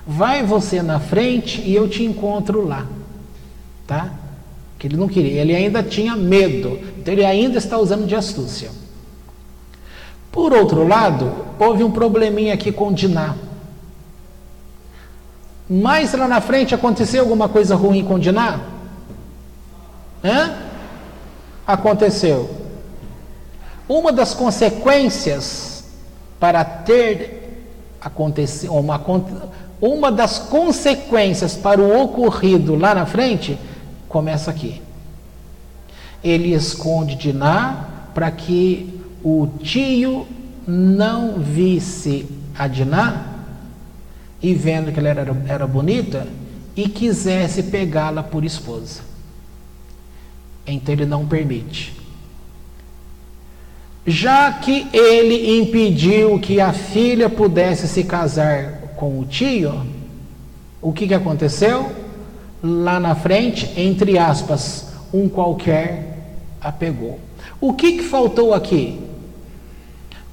vai você na frente e eu te encontro lá, tá? Que ele não queria, ele ainda tinha medo, então ele ainda está usando de astúcia. Por outro lado, houve um probleminha aqui com Diná. Mais lá na frente aconteceu alguma coisa ruim com Diná? Aconteceu. Uma das consequências para ter acontecido, uma das consequências para o ocorrido lá na frente, começa aqui. Ele esconde Diná para que o tio não visse a Diná e vendo que ela era bonita e quisesse pegá-la por esposa. Então ele não permite. Já que ele impediu que a filha pudesse se casar com o tio, o que aconteceu? Lá na frente, entre aspas, um qualquer a pegou. O que faltou aqui?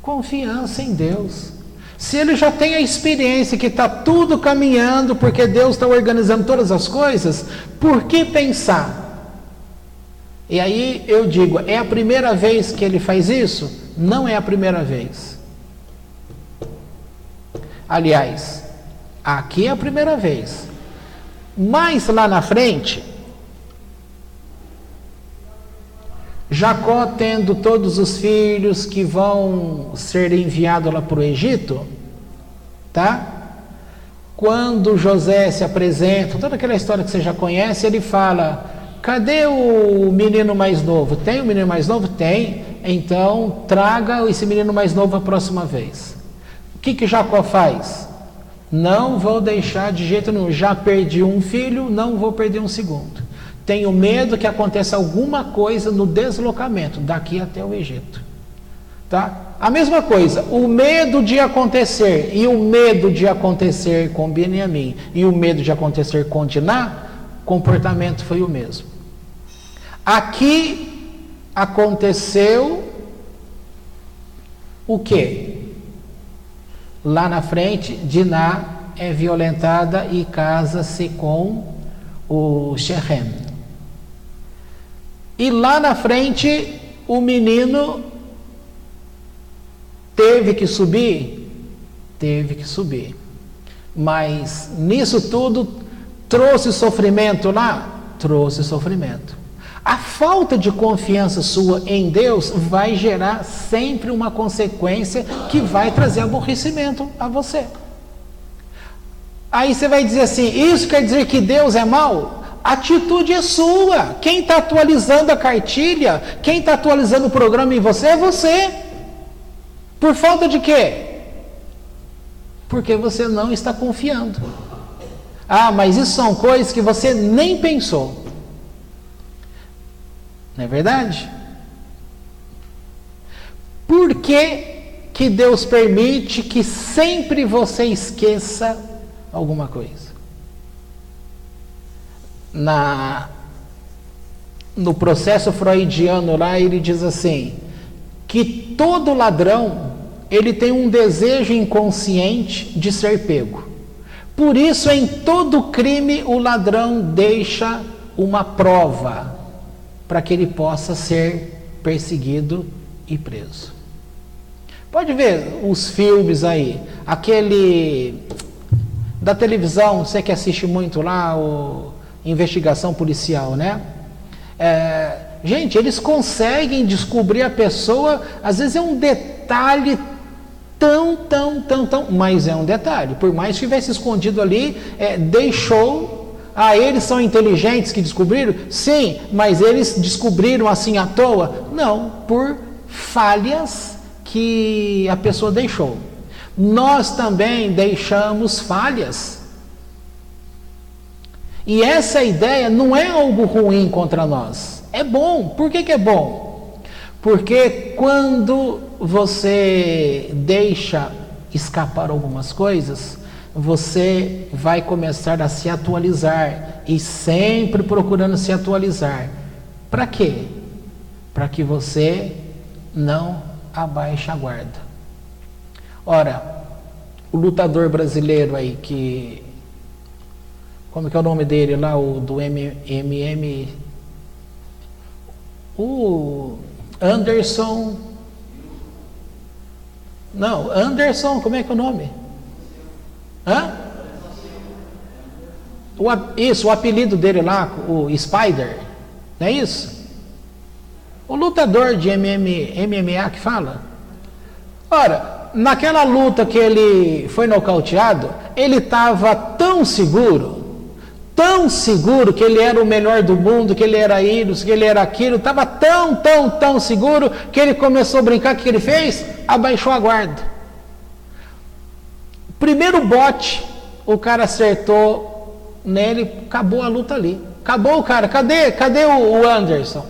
Confiança em Deus. Se ele já tem a experiência que está tudo caminhando, porque Deus está organizando todas as coisas, por que pensar? E aí eu digo, é a primeira vez que ele faz isso? Não é a primeira vez. Aliás, aqui é a primeira vez. Mas lá na frente, Jacó tendo todos os filhos que vão ser enviados lá para o Egito, tá? Quando José se apresenta, toda aquela história que você já conhece, ele fala: cadê o menino mais novo? Tem o menino mais novo? Tem. Então traga esse menino mais novo a próxima vez. O que Jacó faz? Não vou deixar de jeito nenhum. Já perdi um filho, não vou perder um segundo. Tenho medo que aconteça alguma coisa no deslocamento daqui até o Egito. Tá? A mesma coisa, o medo de acontecer e o medo de acontecer com Beniamim e o medo de acontecer com Diná, o comportamento foi o mesmo. Aqui aconteceu o quê? Lá na frente, Diná é violentada e casa-se com o Shechem. E lá na frente, o menino teve que subir? Teve que subir. Mas nisso tudo, trouxe sofrimento lá? Trouxe sofrimento. A falta de confiança sua em Deus vai gerar sempre uma consequência que vai trazer aborrecimento a você. Aí você vai dizer assim: isso quer dizer que Deus é mau? A atitude é sua. Quem está atualizando a cartilha, quem está atualizando o programa em você é você. Por falta de quê? Porque você não está confiando. Ah, mas isso são coisas que você nem pensou. Não é verdade? Por que Deus permite que sempre você esqueça alguma coisa? No processo freudiano lá, ele diz assim, que todo ladrão, ele tem um desejo inconsciente de ser pego. Por isso, em todo crime, o ladrão deixa uma prova para que ele possa ser perseguido e preso. Pode ver os filmes aí, aquele da televisão, você que assiste muito lá, o Investigação Policial, né? Gente, eles conseguem descobrir a pessoa, às vezes é um detalhe tão, mas é um detalhe, por mais que tivesse escondido ali, deixou. Ah, eles são inteligentes que descobriram? Sim, mas eles descobriram assim à toa? Não, por falhas que a pessoa deixou. Nós também deixamos falhas. E essa ideia não é algo ruim contra nós. É bom. Por que é bom? Porque quando você deixa escapar algumas coisas, você vai começar a se atualizar e sempre procurando se atualizar. Para quê? Para que você não abaixe a guarda. Ora, o lutador brasileiro aí que... Como que é o nome dele lá? O do MM... O Anderson... Não, Anderson, como é que é o nome? Hã? Isso, o apelido dele lá, o Spider, não é isso? O lutador de MMA que fala. Ora, naquela luta que ele foi nocauteado, ele estava tão seguro que ele era o melhor do mundo, que ele era isso, que ele era aquilo, estava tão seguro que ele começou a brincar. O que ele fez? Abaixou a guarda. Primeiro bote, o cara acertou nele, acabou a luta ali. Acabou o cara, cadê o Anderson?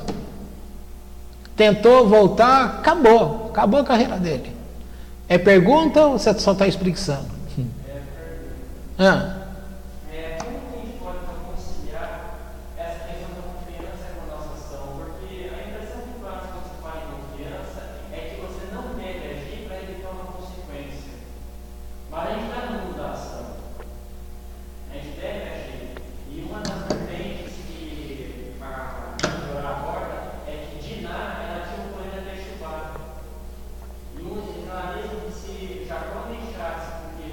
Tentou voltar, acabou a carreira dele. É pergunta ou você só está explicando? Como que a gente pode conciliar essa questão da confiança com a nossa ação? Porque a impressão que passa quando você fala em confiança é que você não deve agir para evitar uma consequência. Mas a gente está no mundo da ação. A gente deve agir. E uma das vertentes que a melhorar aborda é que Diná, ela tinha um planeta perturbado. E um clareza que se Jacó deixasse, porque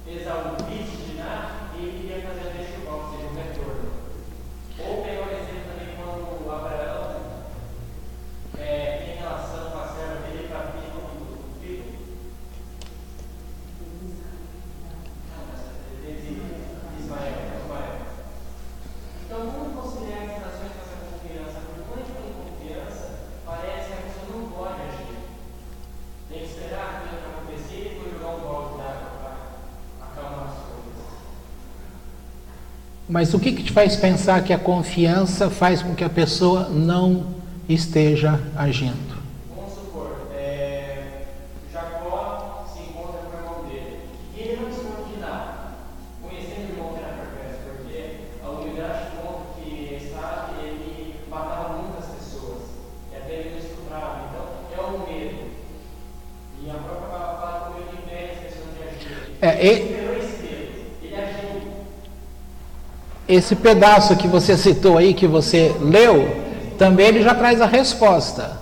Esaú visse Diná, Mas o que te faz pensar que a confiança faz com que a pessoa não esteja agindo? Vamos supor, Jacó se encontra com o irmão dele e ele não esconde nada, conhecendo o irmão dele na conversa, porque a humildade conta que sabe, ele matava muitas pessoas e até ele não estuprava, então é o medo. E a própria palavra fala como ele impede as pessoas de agir. Ele superou esse medo, ele agiu. Esse pedaço que você citou aí, que você leu, também ele já traz a resposta.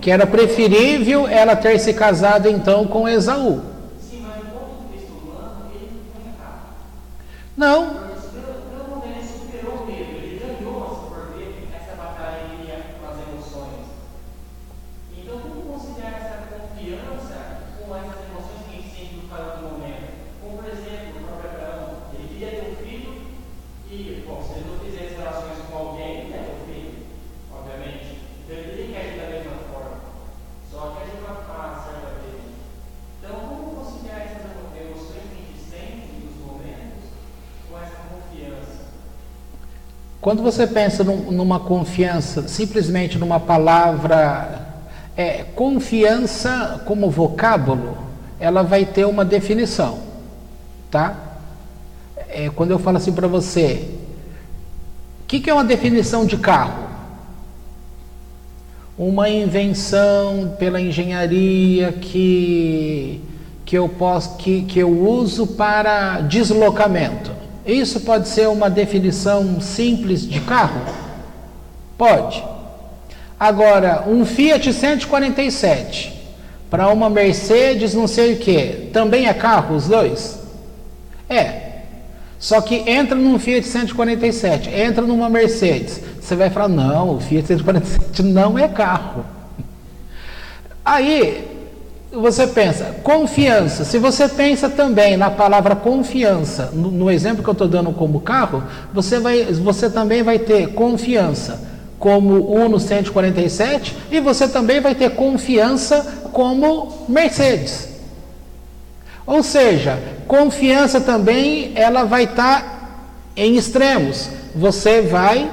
Que era preferível ela ter se casado então com Esaú. Sim, mas do ponto de vista humano, ele não é errado. Não. Pelo menos ele superou o medo, ele ganhou, se for ver, essa batalha com as emoções. Então, como conciliar essa confiança com essas emoções que a gente sente no calor do momento? Como, por exemplo, o próprio Abraão, ele queria ter um filho e, bom, se ele não fizesse relações com alguém, ele ia ter um filho, obviamente. Então, ele teria que agir da mesma forma. Só que a gente vai falar certa vez. Então, como conciliar essas emoções que a gente sente nos momentos com essa confiança? Quando você pensa numa confiança, simplesmente numa palavra, confiança como vocábulo, ela vai ter uma definição, tá? Quando eu falo assim para você, o que é uma definição de carro? Uma invenção pela engenharia que eu uso para deslocamento. Isso pode ser uma definição simples de carro? Pode. Agora, um Fiat 147 para uma Mercedes não sei o que, também é carro os dois? Só que entra num Fiat 147, entra numa Mercedes, você vai falar, não, o Fiat 147 não é carro. Aí, você pensa, confiança, se você pensa também na palavra confiança, no exemplo que eu estou dando como carro, você também vai ter confiança como Uno 147 e você também vai ter confiança como Mercedes. Ou seja, confiança também ela vai estar em extremos. Você vai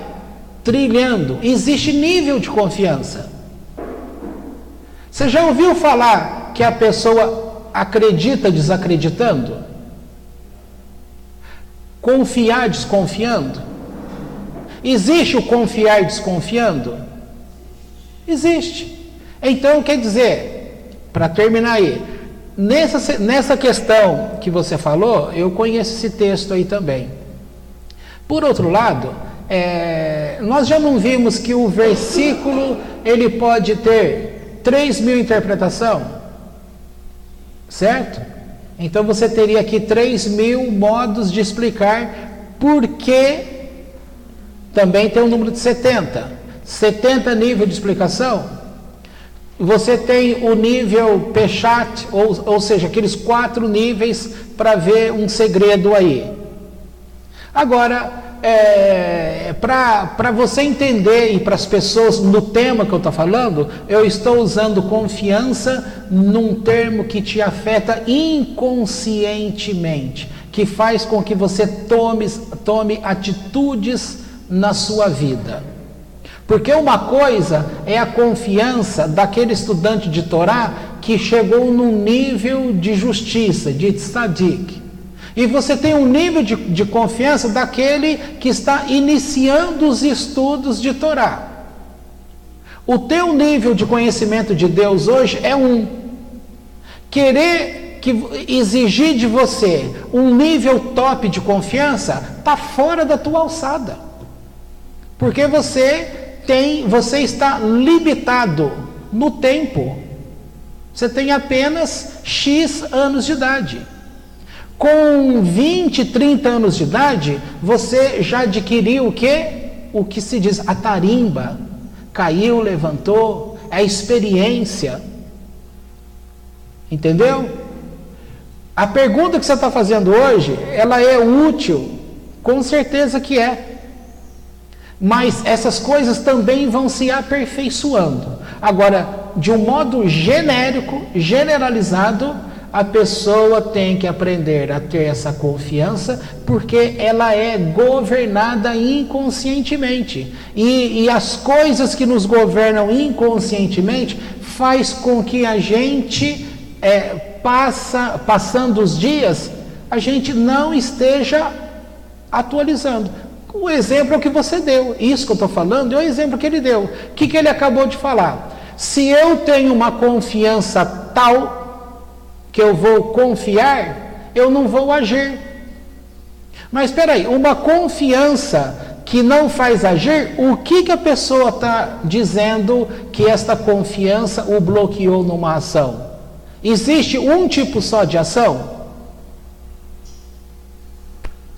trilhando. Existe nível de confiança. Você já ouviu falar que a pessoa acredita desacreditando? Confiar desconfiando? Existe o confiar desconfiando? Existe. Então, quer dizer, para terminar aí, nessa questão que você falou, eu conheço esse texto aí também. Por outro lado, nós já não vimos que o versículo ele pode ter 3.000 interpretação, certo? Então você teria aqui 3.000 modos de explicar por que também tem um número de 70 níveis de explicação. Você tem o nível Peshat, ou seja, aqueles 4 níveis para ver um segredo aí. Agora, para você entender e para as pessoas no tema que eu estou falando, eu estou usando confiança num termo que te afeta inconscientemente, que faz com que você tome atitudes na sua vida. Porque uma coisa é a confiança daquele estudante de Torá que chegou num nível de justiça, de tzadik. E você tem um nível de confiança daquele que está iniciando os estudos de Torá. O teu nível de conhecimento de Deus hoje é exigir de você um nível top de confiança está fora da tua alçada. Porque você está limitado no tempo. Você tem apenas X anos de idade. Com 20, 30 anos de idade, você já adquiriu o quê? O que se diz a tarimba. Caiu, levantou, é a experiência. Entendeu? A pergunta que você está fazendo hoje, ela é útil? Com certeza que é. Mas essas coisas também vão se aperfeiçoando. Agora, de um modo genérico, generalizado, a pessoa tem que aprender a ter essa confiança, porque ela é governada inconscientemente. E as coisas que nos governam inconscientemente faz com que a gente, passando os dias, a gente não esteja atualizando. O exemplo é o que você deu. Isso que eu estou falando é o exemplo que ele deu. O que ele acabou de falar? Se eu tenho uma confiança tal que eu vou confiar, eu não vou agir. Mas espera aí, uma confiança que não faz agir, o que a pessoa está dizendo que esta confiança o bloqueou numa ação? Existe um tipo só de ação?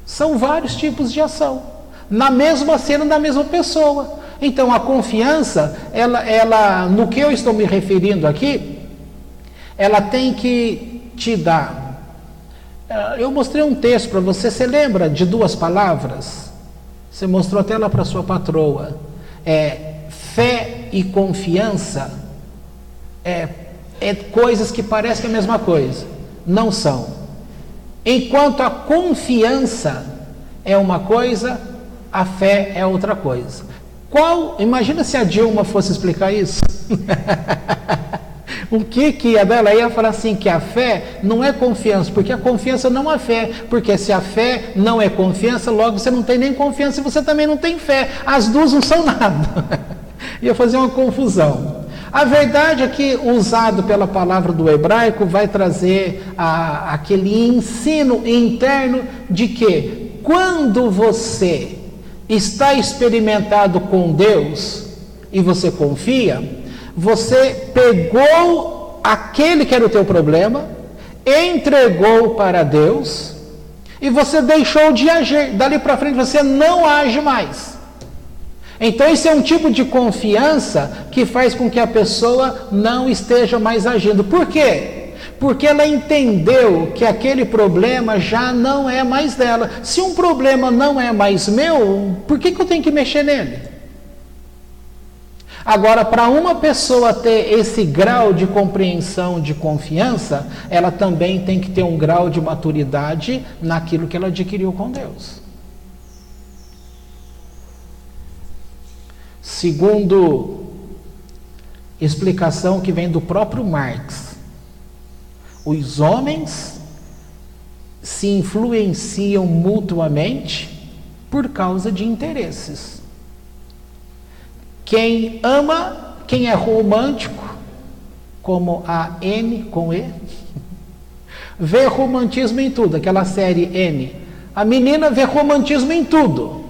São vários tipos de ação, na mesma cena, na mesma pessoa. Então a confiança, ela, no que eu estou me referindo aqui, ela tem que te dar. Eu mostrei um texto para você, você lembra de duas palavras? Você mostrou até lá para sua patroa. Fé e confiança é coisas que parecem a mesma coisa. Não são. Enquanto a confiança é uma coisa, a fé é outra coisa. Imagina se a Dilma fosse explicar isso. O que ela ia falar assim, que a fé não é confiança, porque a confiança não é fé, porque se a fé não é confiança, logo você não tem nem confiança e você também não tem fé, as duas não são nada. Ia fazer uma confusão. A verdade é que, usado pela palavra do hebraico, vai trazer aquele ensino interno de que quando você está experimentado com Deus e você confia, você pegou aquele que era o teu problema, entregou para Deus e você deixou de agir. Dali para frente você não age mais. Então esse é um tipo de confiança que faz com que a pessoa não esteja mais agindo. Por quê? Porque ela entendeu que aquele problema já não é mais dela. Se um problema não é mais meu, por que eu tenho que mexer nele? Agora, para uma pessoa ter esse grau de compreensão, de confiança, ela também tem que ter um grau de maturidade naquilo que ela adquiriu com Deus. Segundo explicação que vem do próprio Marx, os homens se influenciam mutuamente por causa de interesses. Quem ama, quem é romântico, como a N com E, vê romantismo em tudo, aquela série N. A menina vê romantismo em tudo.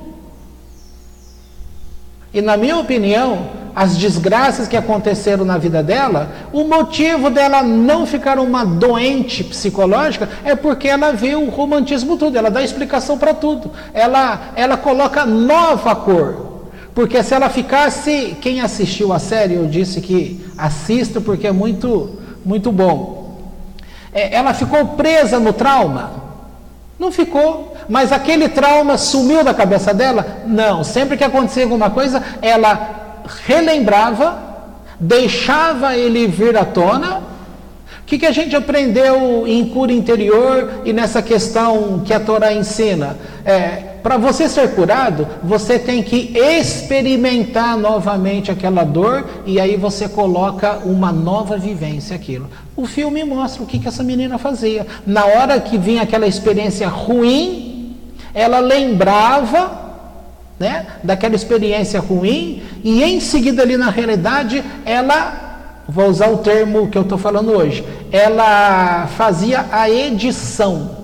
E na minha opinião, as desgraças que aconteceram na vida dela, o motivo dela não ficar uma doente psicológica é porque ela vê o romantismo tudo, ela dá explicação para tudo. Ela coloca nova cor. Porque se ela ficasse, quem assistiu a série, eu disse que assista porque é muito, muito bom. Ela ficou presa no trauma? Não ficou, mas aquele trauma sumiu da cabeça dela? Não, sempre que acontecia alguma coisa, ela relembrava, deixava ele vir à tona. O que a gente aprendeu em cura interior e nessa questão que a Torá ensina? Para você ser curado, você tem que experimentar novamente aquela dor e aí você coloca uma nova vivência aquilo. O filme mostra o que essa menina fazia. Na hora que vinha aquela experiência ruim, ela lembrava, né, daquela experiência ruim e em seguida ali na realidade ela, vou usar o termo que eu estou falando hoje, ela fazia a edição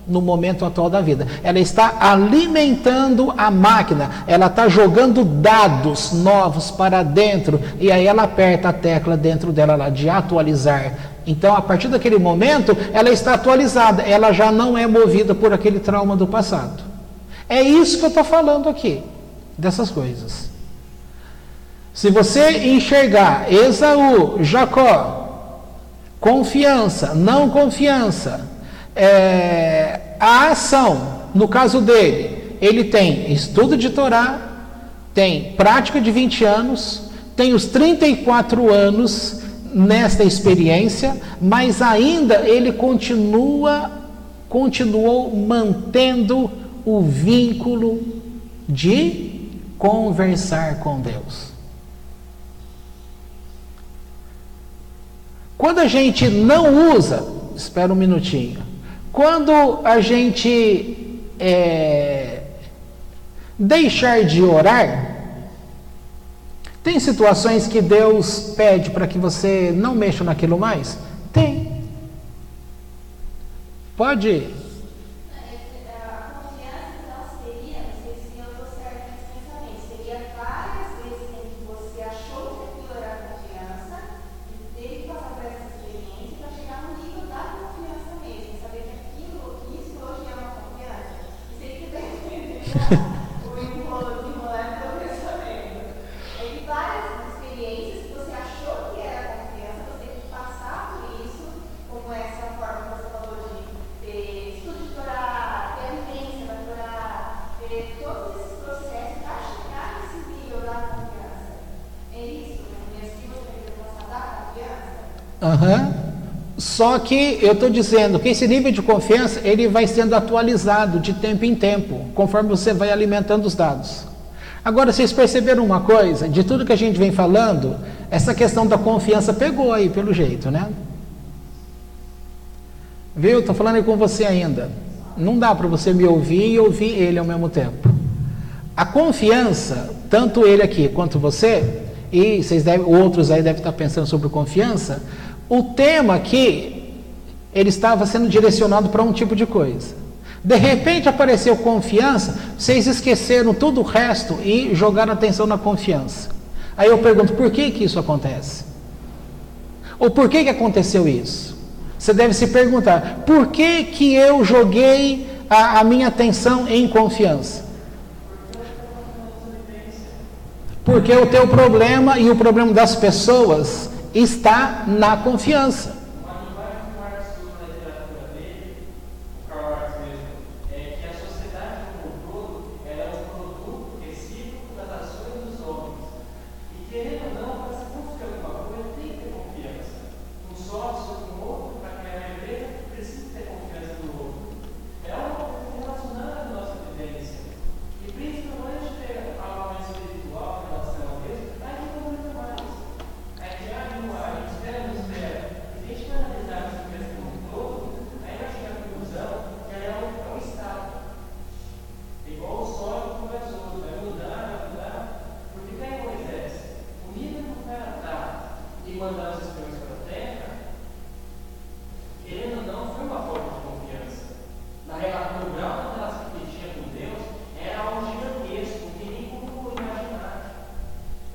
no momento atual da vida. Ela está alimentando a máquina, ela está jogando dados novos para dentro e aí ela aperta a tecla dentro dela lá de atualizar. Então a partir daquele momento ela está atualizada, ela já não é movida por aquele trauma do passado. É isso que eu estou falando aqui, dessas coisas. Se você enxergar Esaú, Jacó, confiança, não confiança, a ação, no caso dele, ele tem estudo de Torá, tem prática de 20 anos, tem os 34 anos nesta experiência, mas ainda ele continuou mantendo o vínculo de conversar com Deus. Quando a gente não usa, espera um minutinho, quando a gente deixar de orar, tem situações que Deus pede para que você não mexa naquilo mais? Tem. Pode ir. A confiança, então, seria, não sei se eu estou certo nesse pensamento, seria várias vezes em que você achou que aquilo era confiança e teve que passar por essa experiência para chegar no nível da confiança mesmo, saber que isso hoje é uma confiança. E sei que tem que entender o enrolo do pensamento. É que várias experiências que você achou que era confiança, você tem que passar por isso, como essa forma que você falou de ter estudo de Torá, ter vivência da Torá, ter todos esses processos para chegar nesse nível da confiança. É isso, né? E assim você tem que passar da confiança? Só que eu estou dizendo que esse nível de confiança ele vai sendo atualizado de tempo em tempo, conforme você vai alimentando os dados. Agora, vocês perceberam uma coisa? De tudo que a gente vem falando, essa questão da confiança pegou aí pelo jeito, né? Viu? Estou falando aí com você ainda. Não dá para você me ouvir e ouvir ele ao mesmo tempo. A confiança, tanto ele aqui quanto você, e outros aí devem estar pensando sobre confiança, o tema aqui, ele estava sendo direcionado para um tipo de coisa. De repente apareceu confiança, vocês esqueceram tudo o resto e jogaram atenção na confiança. Aí eu pergunto, por que isso acontece? Ou por que aconteceu isso? Você deve se perguntar, por que eu joguei a minha atenção em confiança? Porque o teu problema e o problema das pessoas está na confiança.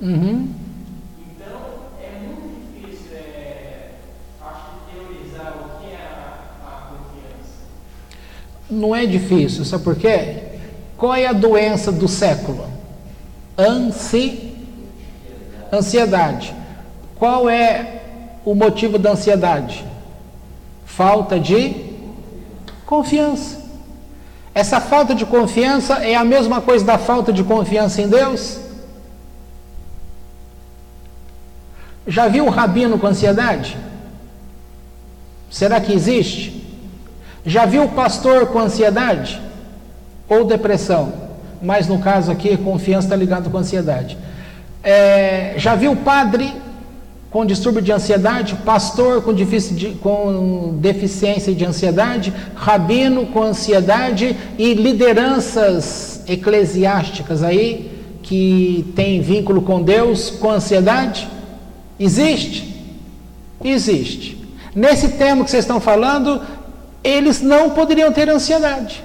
Então, é muito difícil, acho que teorizar o que é a confiança. Não é difícil, sabe por quê? Qual é a doença do século? Ansiedade. Qual é o motivo da ansiedade? Falta de confiança. Essa falta de confiança é a mesma coisa da falta de confiança em Deus? Já viu um rabino com ansiedade? Será que existe? Já viu o pastor com ansiedade? Ou depressão? Mas no caso aqui, confiança está ligado com ansiedade. Já viu o padre com distúrbio de ansiedade? Pastor com deficiência de ansiedade? Rabino com ansiedade? E lideranças eclesiásticas aí, que tem vínculo com Deus, com ansiedade? Existe? Existe. Nesse tema que vocês estão falando, eles não poderiam ter ansiedade,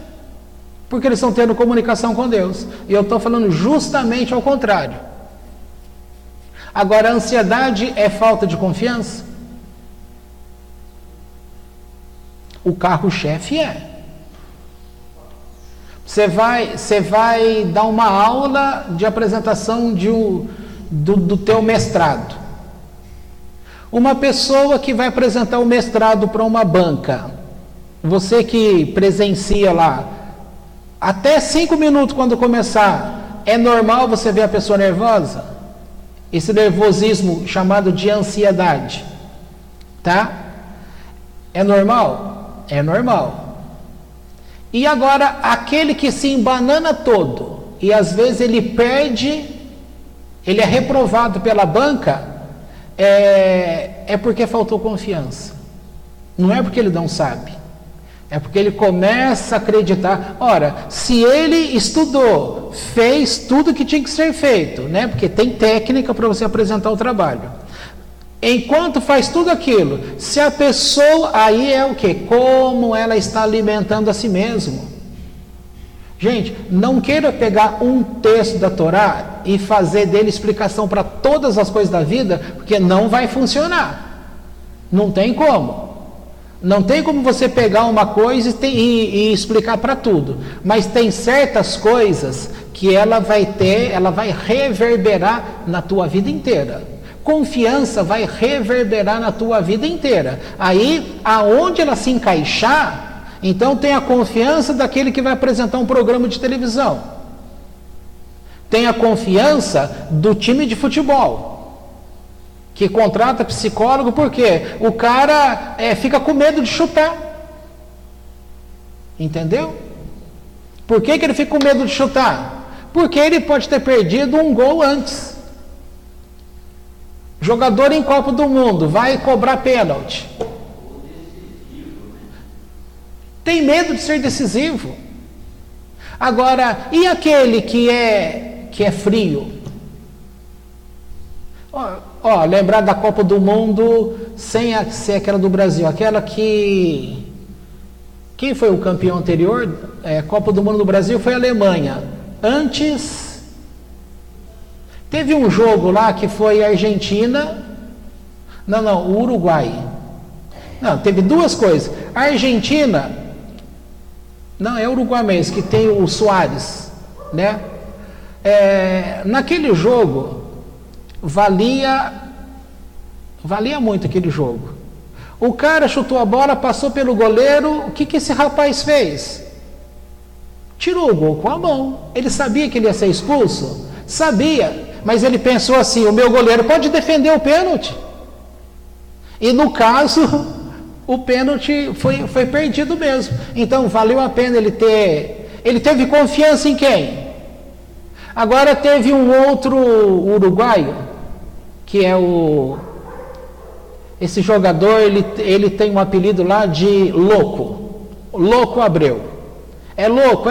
porque eles estão tendo comunicação com Deus. E eu estou falando justamente ao contrário. Agora, a ansiedade é falta de confiança? O carro-chefe é. Você vai dar uma aula de apresentação do teu mestrado. Uma pessoa que vai apresentar o mestrado para uma banca, você que presencia lá, até 5 minutos quando começar, é normal você ver a pessoa nervosa? Esse nervosismo chamado de ansiedade. tá? É normal? É normal. E agora, aquele que se embanana todo, e às vezes ele perde, ele é reprovado pela banca, é porque faltou confiança. Não é porque ele não sabe. É porque ele começa a acreditar. Ora, se ele estudou, fez tudo que tinha que ser feito, né? Porque tem técnica para você apresentar o trabalho. Enquanto faz tudo aquilo, se a pessoa, aí é o quê? Como ela está alimentando a si mesma. Gente, não queira pegar um texto da Torá e fazer dele explicação para todas as coisas da vida, porque não vai funcionar. Não tem como. Não tem como você pegar uma coisa e explicar para tudo. Mas tem certas coisas que ela vai reverberar na tua vida inteira. Confiança vai reverberar na tua vida inteira. Aí, aonde ela se encaixar, então tem a confiança daquele que vai apresentar um programa de televisão. Tem a confiança do time de futebol, que contrata psicólogo, porque o cara fica com medo de chutar. Entendeu? Por que ele fica com medo de chutar? Porque ele pode ter perdido um gol antes. Jogador em Copa do Mundo vai cobrar pênalti. Tem medo de ser decisivo. Agora, e aquele que é frio? Lembrar da Copa do Mundo sem ser aquela do Brasil, aquela que... Quem foi o campeão anterior? Copa do Mundo do Brasil foi a Alemanha. Antes, teve um jogo lá que foi a Argentina... Não, o Uruguai. Não, teve duas coisas. A Argentina... Não, é o Uruguai mesmo, que tem o Suárez, né? Naquele jogo... Valia muito aquele jogo. O cara chutou a bola, passou pelo goleiro. O que esse rapaz fez? Tirou o gol com a mão. Ele sabia que ele ia ser expulso? Sabia, mas ele pensou assim: o meu goleiro pode defender o pênalti. E no caso, o pênalti foi perdido mesmo. Então valeu a pena ele teve confiança em quem? Agora teve um outro uruguaio, que é esse jogador, ele tem um apelido lá de Louco Abreu. É louco.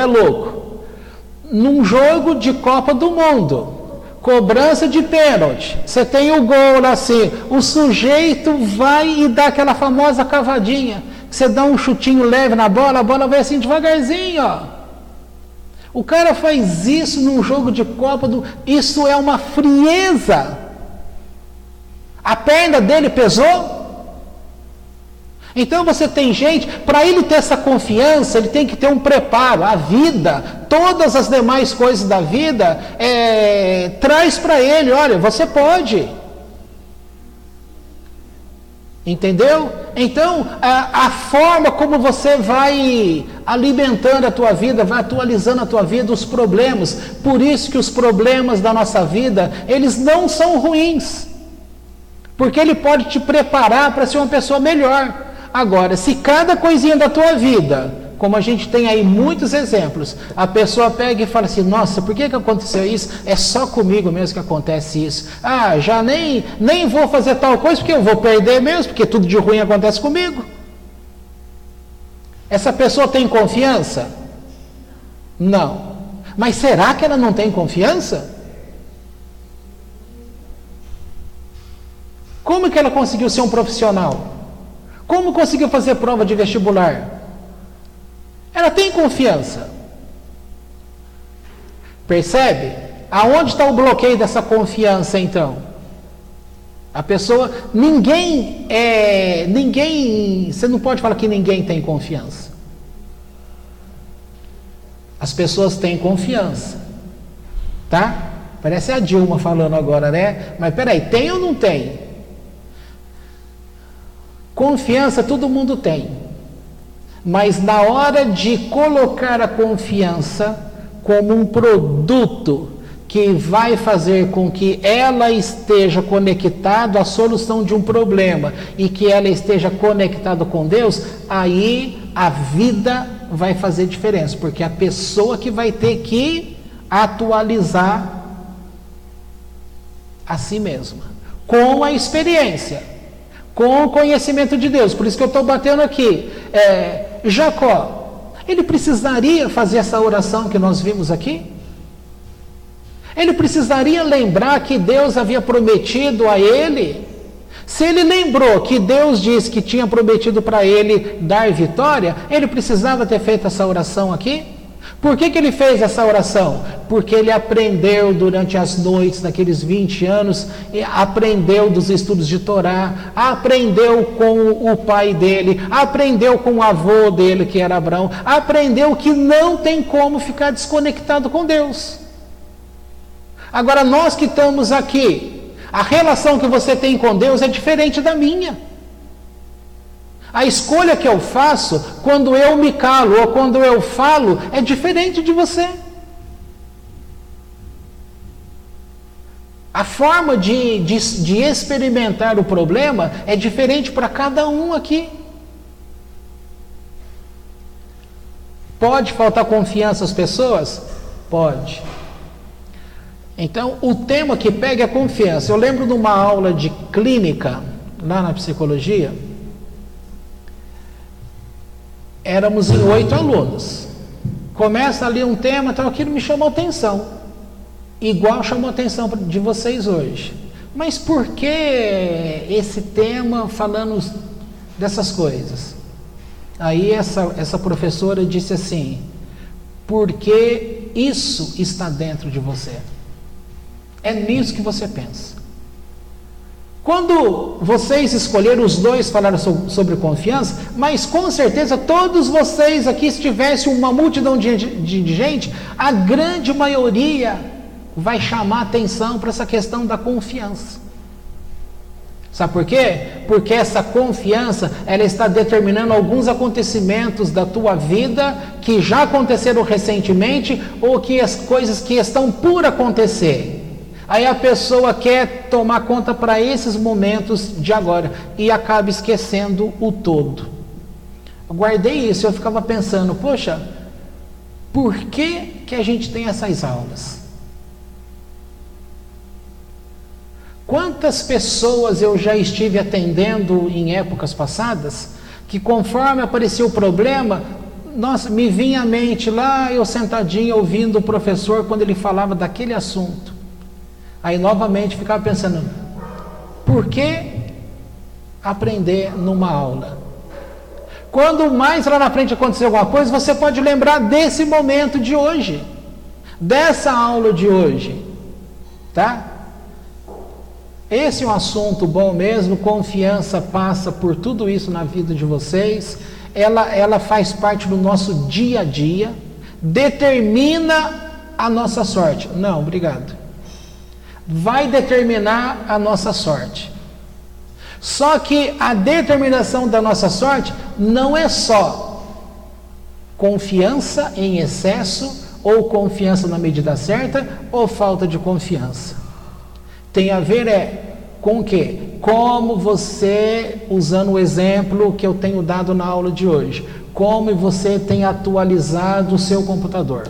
Num jogo de Copa do Mundo, cobrança de pênalti, você tem o gol lá assim, o sujeito vai e dá aquela famosa cavadinha, você dá um chutinho leve na bola, a bola vai assim devagarzinho, ó. O cara faz isso num jogo de Copa do... Isso é uma frieza. A perna dele pesou? Então você tem gente, para ele ter essa confiança, ele tem que ter um preparo. A vida, todas as demais coisas da vida, traz para ele, olha, você pode. Entendeu? Então, a forma como você vai alimentando a tua vida, vai atualizando a tua vida, os problemas. Por isso que os problemas da nossa vida, eles não são ruins. Porque ele pode te preparar para ser uma pessoa melhor. Agora, se cada coisinha da tua vida, como a gente tem aí muitos exemplos, a pessoa pega e fala assim: nossa, por que aconteceu isso? É só comigo mesmo que acontece isso. Já nem vou fazer tal coisa porque eu vou perder mesmo, porque tudo de ruim acontece comigo. Essa pessoa tem confiança? Não. Mas será que ela não tem confiança? Como que ela conseguiu ser um profissional? Como conseguiu fazer prova de vestibular? Ela tem confiança. Percebe? Aonde está o bloqueio dessa confiança, então? A pessoa... Ninguém... Você não pode falar que ninguém tem confiança. As pessoas têm confiança. Tá? Parece a Dilma falando agora, né? Mas peraí, tem ou não tem? Confiança todo mundo tem, mas na hora de colocar a confiança como um produto que vai fazer com que ela esteja conectada à solução de um problema e que ela esteja conectada com Deus, aí a vida vai fazer diferença, porque a pessoa que vai ter que atualizar a si mesma, com a experiência, com o conhecimento de Deus. Por isso que eu estou batendo aqui. Jacó, ele precisaria fazer essa oração que nós vimos aqui? Ele precisaria lembrar que Deus havia prometido a ele? Se ele lembrou que Deus disse que tinha prometido para ele dar vitória, ele precisava ter feito essa oração aqui? Por que ele fez essa oração? Porque ele aprendeu durante as noites, naqueles 20 anos, aprendeu dos estudos de Torá, aprendeu com o pai dele, aprendeu com o avô dele, que era Abraão, aprendeu que não tem como ficar desconectado com Deus. Agora, nós que estamos aqui, a relação que você tem com Deus é diferente da minha. A escolha que eu faço, quando eu me calo ou quando eu falo, é diferente de você. A forma de experimentar o problema é diferente para cada um aqui. Pode faltar confiança às pessoas? Pode. Então, o tema que pega é confiança. Eu lembro de uma aula de clínica, lá na psicologia. Éramos em 8 alunos. Começa ali um tema, então aquilo me chamou atenção. Igual chamou a atenção de vocês hoje. Mas por que esse tema falando dessas coisas? Aí essa professora disse assim: porque isso está dentro de você. É nisso que você pensa. Quando vocês escolheram, os dois falaram sobre confiança, mas com certeza todos vocês aqui, se tivesse uma multidão de gente, a grande maioria vai chamar atenção para essa questão da confiança. Sabe por quê? Porque essa confiança, ela está determinando alguns acontecimentos da tua vida que já aconteceram recentemente ou que as coisas que estão por acontecer. Aí a pessoa quer tomar conta para esses momentos de agora e acaba esquecendo o todo. Eu guardei isso, eu ficava pensando, poxa, por que a gente tem essas aulas? Quantas pessoas eu já estive atendendo em épocas passadas, que conforme aparecia o problema, nossa, me vinha à mente lá, eu sentadinho ouvindo o professor quando ele falava daquele assunto. Aí novamente ficava pensando, por que aprender numa aula? Quando mais lá na frente acontecer alguma coisa, você pode lembrar desse momento de hoje, dessa aula de hoje, tá? Esse é um assunto bom mesmo, confiança passa por tudo isso na vida de vocês, ela faz parte do nosso dia a dia, determina a nossa sorte. Não, obrigado. Vai determinar a nossa sorte. Só que a determinação da nossa sorte não é só confiança em excesso, ou confiança na medida certa, ou falta de confiança. Tem a ver com o quê? Como você, usando o exemplo que eu tenho dado na aula de hoje, como você tem atualizado o seu computador,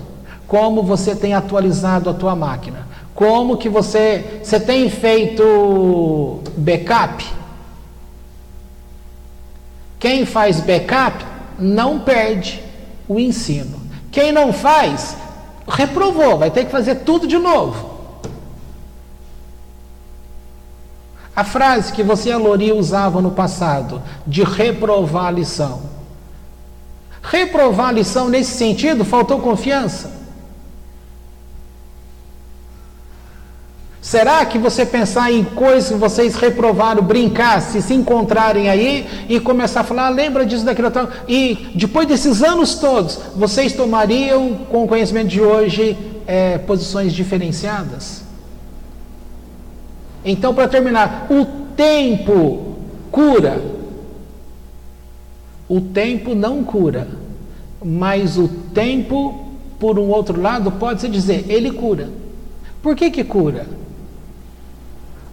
como você tem atualizado a tua máquina, como que você tem feito backup? Quem faz backup não perde o ensino. Quem não faz, reprovou, vai ter que fazer tudo de novo. A frase que você e a Lori usavam no passado, de reprovar a lição. Reprovar a lição nesse sentido, faltou confiança? Será que você pensar em coisas que vocês reprovaram, brincar, se encontrarem aí e começar a falar, lembra disso, daquilo, tal, e depois desses anos todos, vocês tomariam, com o conhecimento de hoje, posições diferenciadas? Então, para terminar, o tempo cura. O tempo não cura, mas o tempo, por um outro lado, pode-se dizer, ele cura. Por que cura?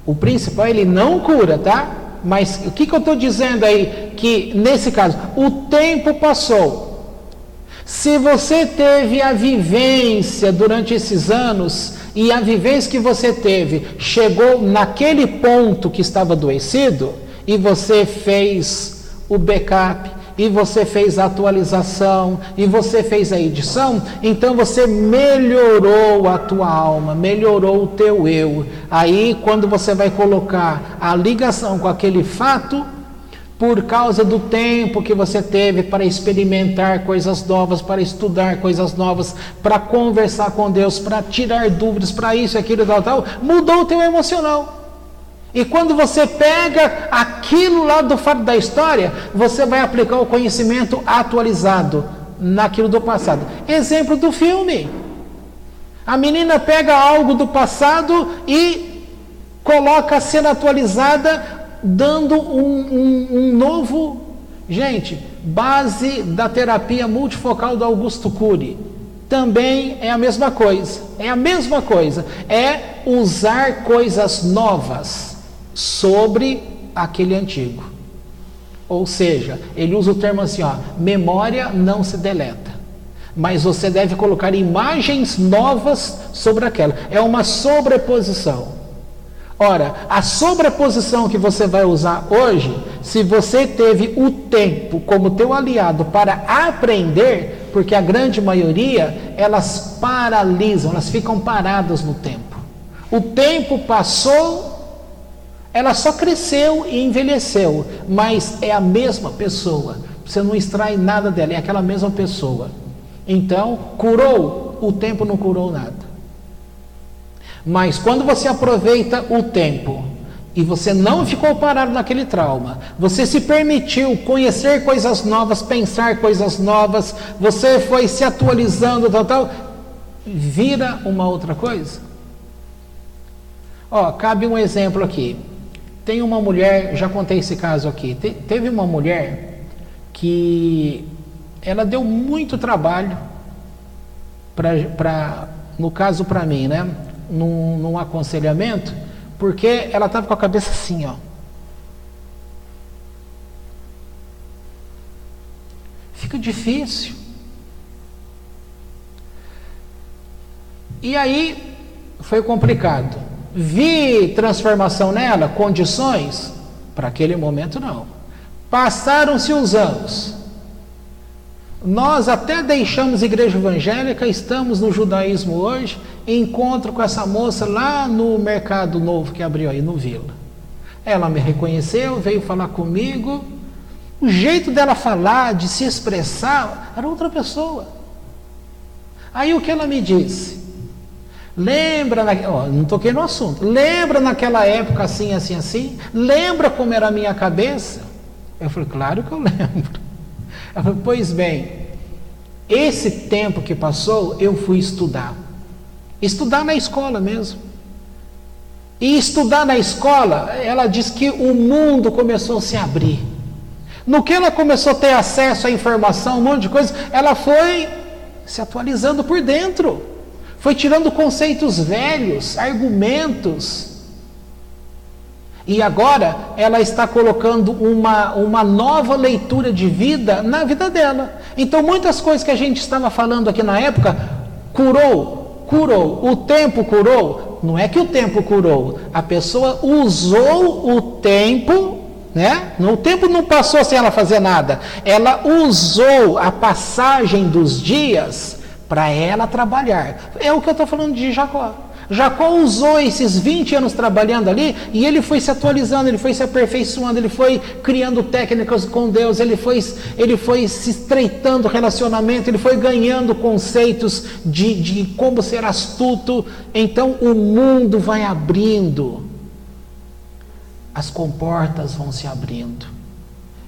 O principal, ele não cura, tá? Mas o que eu estou dizendo aí? Que nesse caso, o tempo passou. Se você teve a vivência durante esses anos, e a vivência que você teve chegou naquele ponto que estava adoecido, e você fez o backup, e você fez a atualização, e você fez a edição, então você melhorou a tua alma, melhorou o teu eu. Aí, quando você vai colocar a ligação com aquele fato, por causa do tempo que você teve para experimentar coisas novas, para estudar coisas novas, para conversar com Deus, para tirar dúvidas, para isso, aquilo, tal, mudou o teu emocional. E quando você pega aquilo lá do fato da história, você vai aplicar o conhecimento atualizado naquilo do passado. Exemplo do filme. A menina pega algo do passado e coloca a cena atualizada, dando um novo... Gente, base da terapia multifocal do Augusto Cury. Também é a mesma coisa. É a mesma coisa. É usar coisas novas sobre aquele antigo. Ou seja, ele usa o termo assim, ó, memória não se deleta, mas você deve colocar imagens novas sobre aquela. É uma sobreposição. Ora, a sobreposição que você vai usar hoje, se você teve o tempo como teu aliado para aprender, porque a grande maioria, elas paralisam, elas ficam paradas no tempo. O tempo passou, ela só cresceu e envelheceu, mas é a mesma pessoa. Você não extrai nada dela, é aquela mesma pessoa. Então, curou? O tempo não curou nada. Mas quando você aproveita o tempo e você não ficou parado naquele trauma, você se permitiu conhecer coisas novas, pensar coisas novas, você foi se atualizando, tal, vira uma outra coisa. Ó, cabe um exemplo aqui. Tem uma mulher, já contei esse caso aqui, teve uma mulher que ela deu muito trabalho no caso para mim, né? Num aconselhamento, porque ela estava com a cabeça assim, ó. Fica difícil. E aí foi complicado. Vi transformação nela, condições? Para aquele momento não. Passaram-se os anos. Nós até deixamos a igreja evangélica, estamos no judaísmo hoje, encontro com essa moça lá no Mercado Novo que abriu aí no Vila. Ela me reconheceu, veio falar comigo. O jeito dela falar, de se expressar, era outra pessoa. Aí o que ela me disse? Lembra, não toquei no assunto, lembra naquela época assim, assim, assim? Lembra como era a minha cabeça? Eu falei, claro que eu lembro. Ela falou, pois bem, esse tempo que passou, eu fui estudar. Estudar na escola mesmo. E estudar na escola, ela diz que o mundo começou a se abrir. No que ela começou a ter acesso à informação, um monte de coisa, ela foi se atualizando por dentro. Foi tirando conceitos velhos, argumentos. E agora ela está colocando uma nova leitura de vida na vida dela. Então muitas coisas que a gente estava falando aqui na época, curou. O tempo curou. Não é que o tempo curou. A pessoa usou o tempo, né? O tempo não passou sem ela fazer nada. Ela usou a passagem dos dias para ela trabalhar. É o que eu estou falando de Jacó. Jacó usou esses 20 anos trabalhando ali e ele foi se atualizando, ele foi se aperfeiçoando, ele foi criando técnicas com Deus, ele foi se estreitando o relacionamento, ele foi ganhando conceitos de como ser astuto. Então o mundo vai abrindo, as comportas vão se abrindo,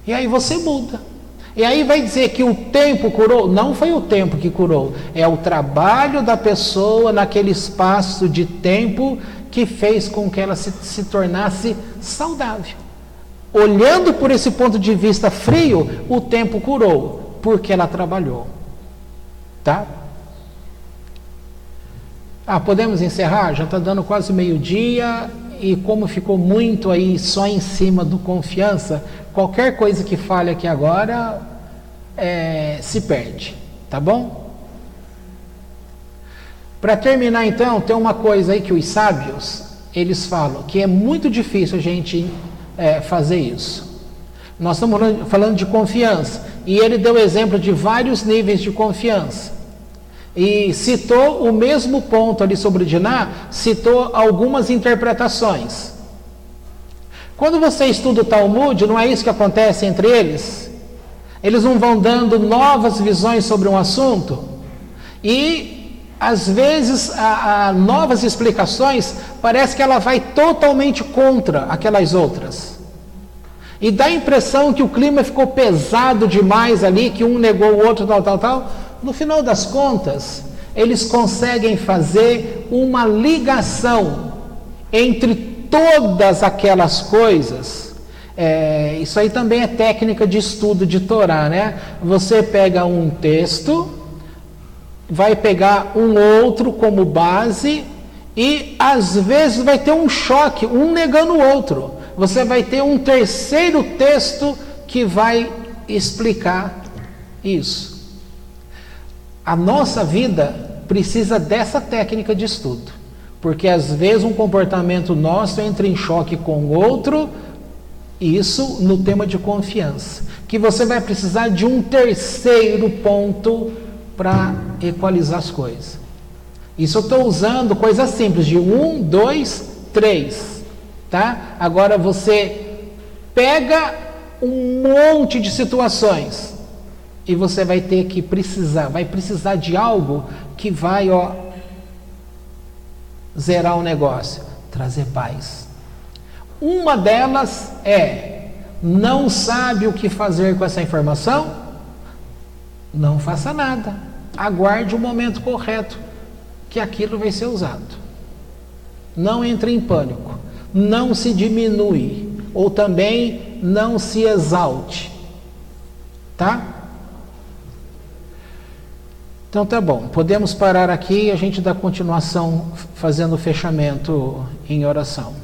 e aí você muda. E aí vai dizer que o tempo curou? Não foi o tempo que curou, é o trabalho da pessoa naquele espaço de tempo que fez com que ela se tornasse saudável. Olhando por esse ponto de vista frio, o tempo curou, porque ela trabalhou. Tá? Podemos encerrar? Já está dando quase meio-dia e como ficou muito aí só em cima do confiança, qualquer coisa que fale aqui agora se perde, tá bom? Para terminar então, tem uma coisa aí que os sábios, eles falam, que é muito difícil a gente fazer isso. Nós estamos falando de confiança, e ele deu exemplo de vários níveis de confiança. E citou o mesmo ponto ali sobre Diná, citou algumas interpretações. Quando você estuda o Talmud, não é isso que acontece entre eles? Eles não vão dando novas visões sobre um assunto? E, às vezes, novas explicações, parece que ela vai totalmente contra aquelas outras. E dá a impressão que o clima ficou pesado demais ali, que um negou o outro, tal. No final das contas, eles conseguem fazer uma ligação entre todas aquelas coisas. Isso aí também é técnica de estudo de Torá, né? Você pega um texto, vai pegar um outro como base e às vezes vai ter um choque, um negando o outro. Você vai ter um terceiro texto que vai explicar isso. A nossa vida precisa dessa técnica de estudo, porque às vezes um comportamento nosso entra em choque com o outro, isso no tema de confiança, que você vai precisar de um terceiro ponto para equalizar as coisas. Isso eu estou usando coisas simples, de 1, 2, 3, tá? Agora você pega um monte de situações, e você vai ter que precisar de algo que vai zerar o negócio, trazer paz. Uma delas não sabe o que fazer com essa informação? Não faça nada. Aguarde o momento correto que aquilo vai ser usado. Não entre em pânico. Não se diminui. Ou também não se exalte. Tá? Então tá bom, podemos parar aqui e a gente dá continuação fazendo o fechamento em oração.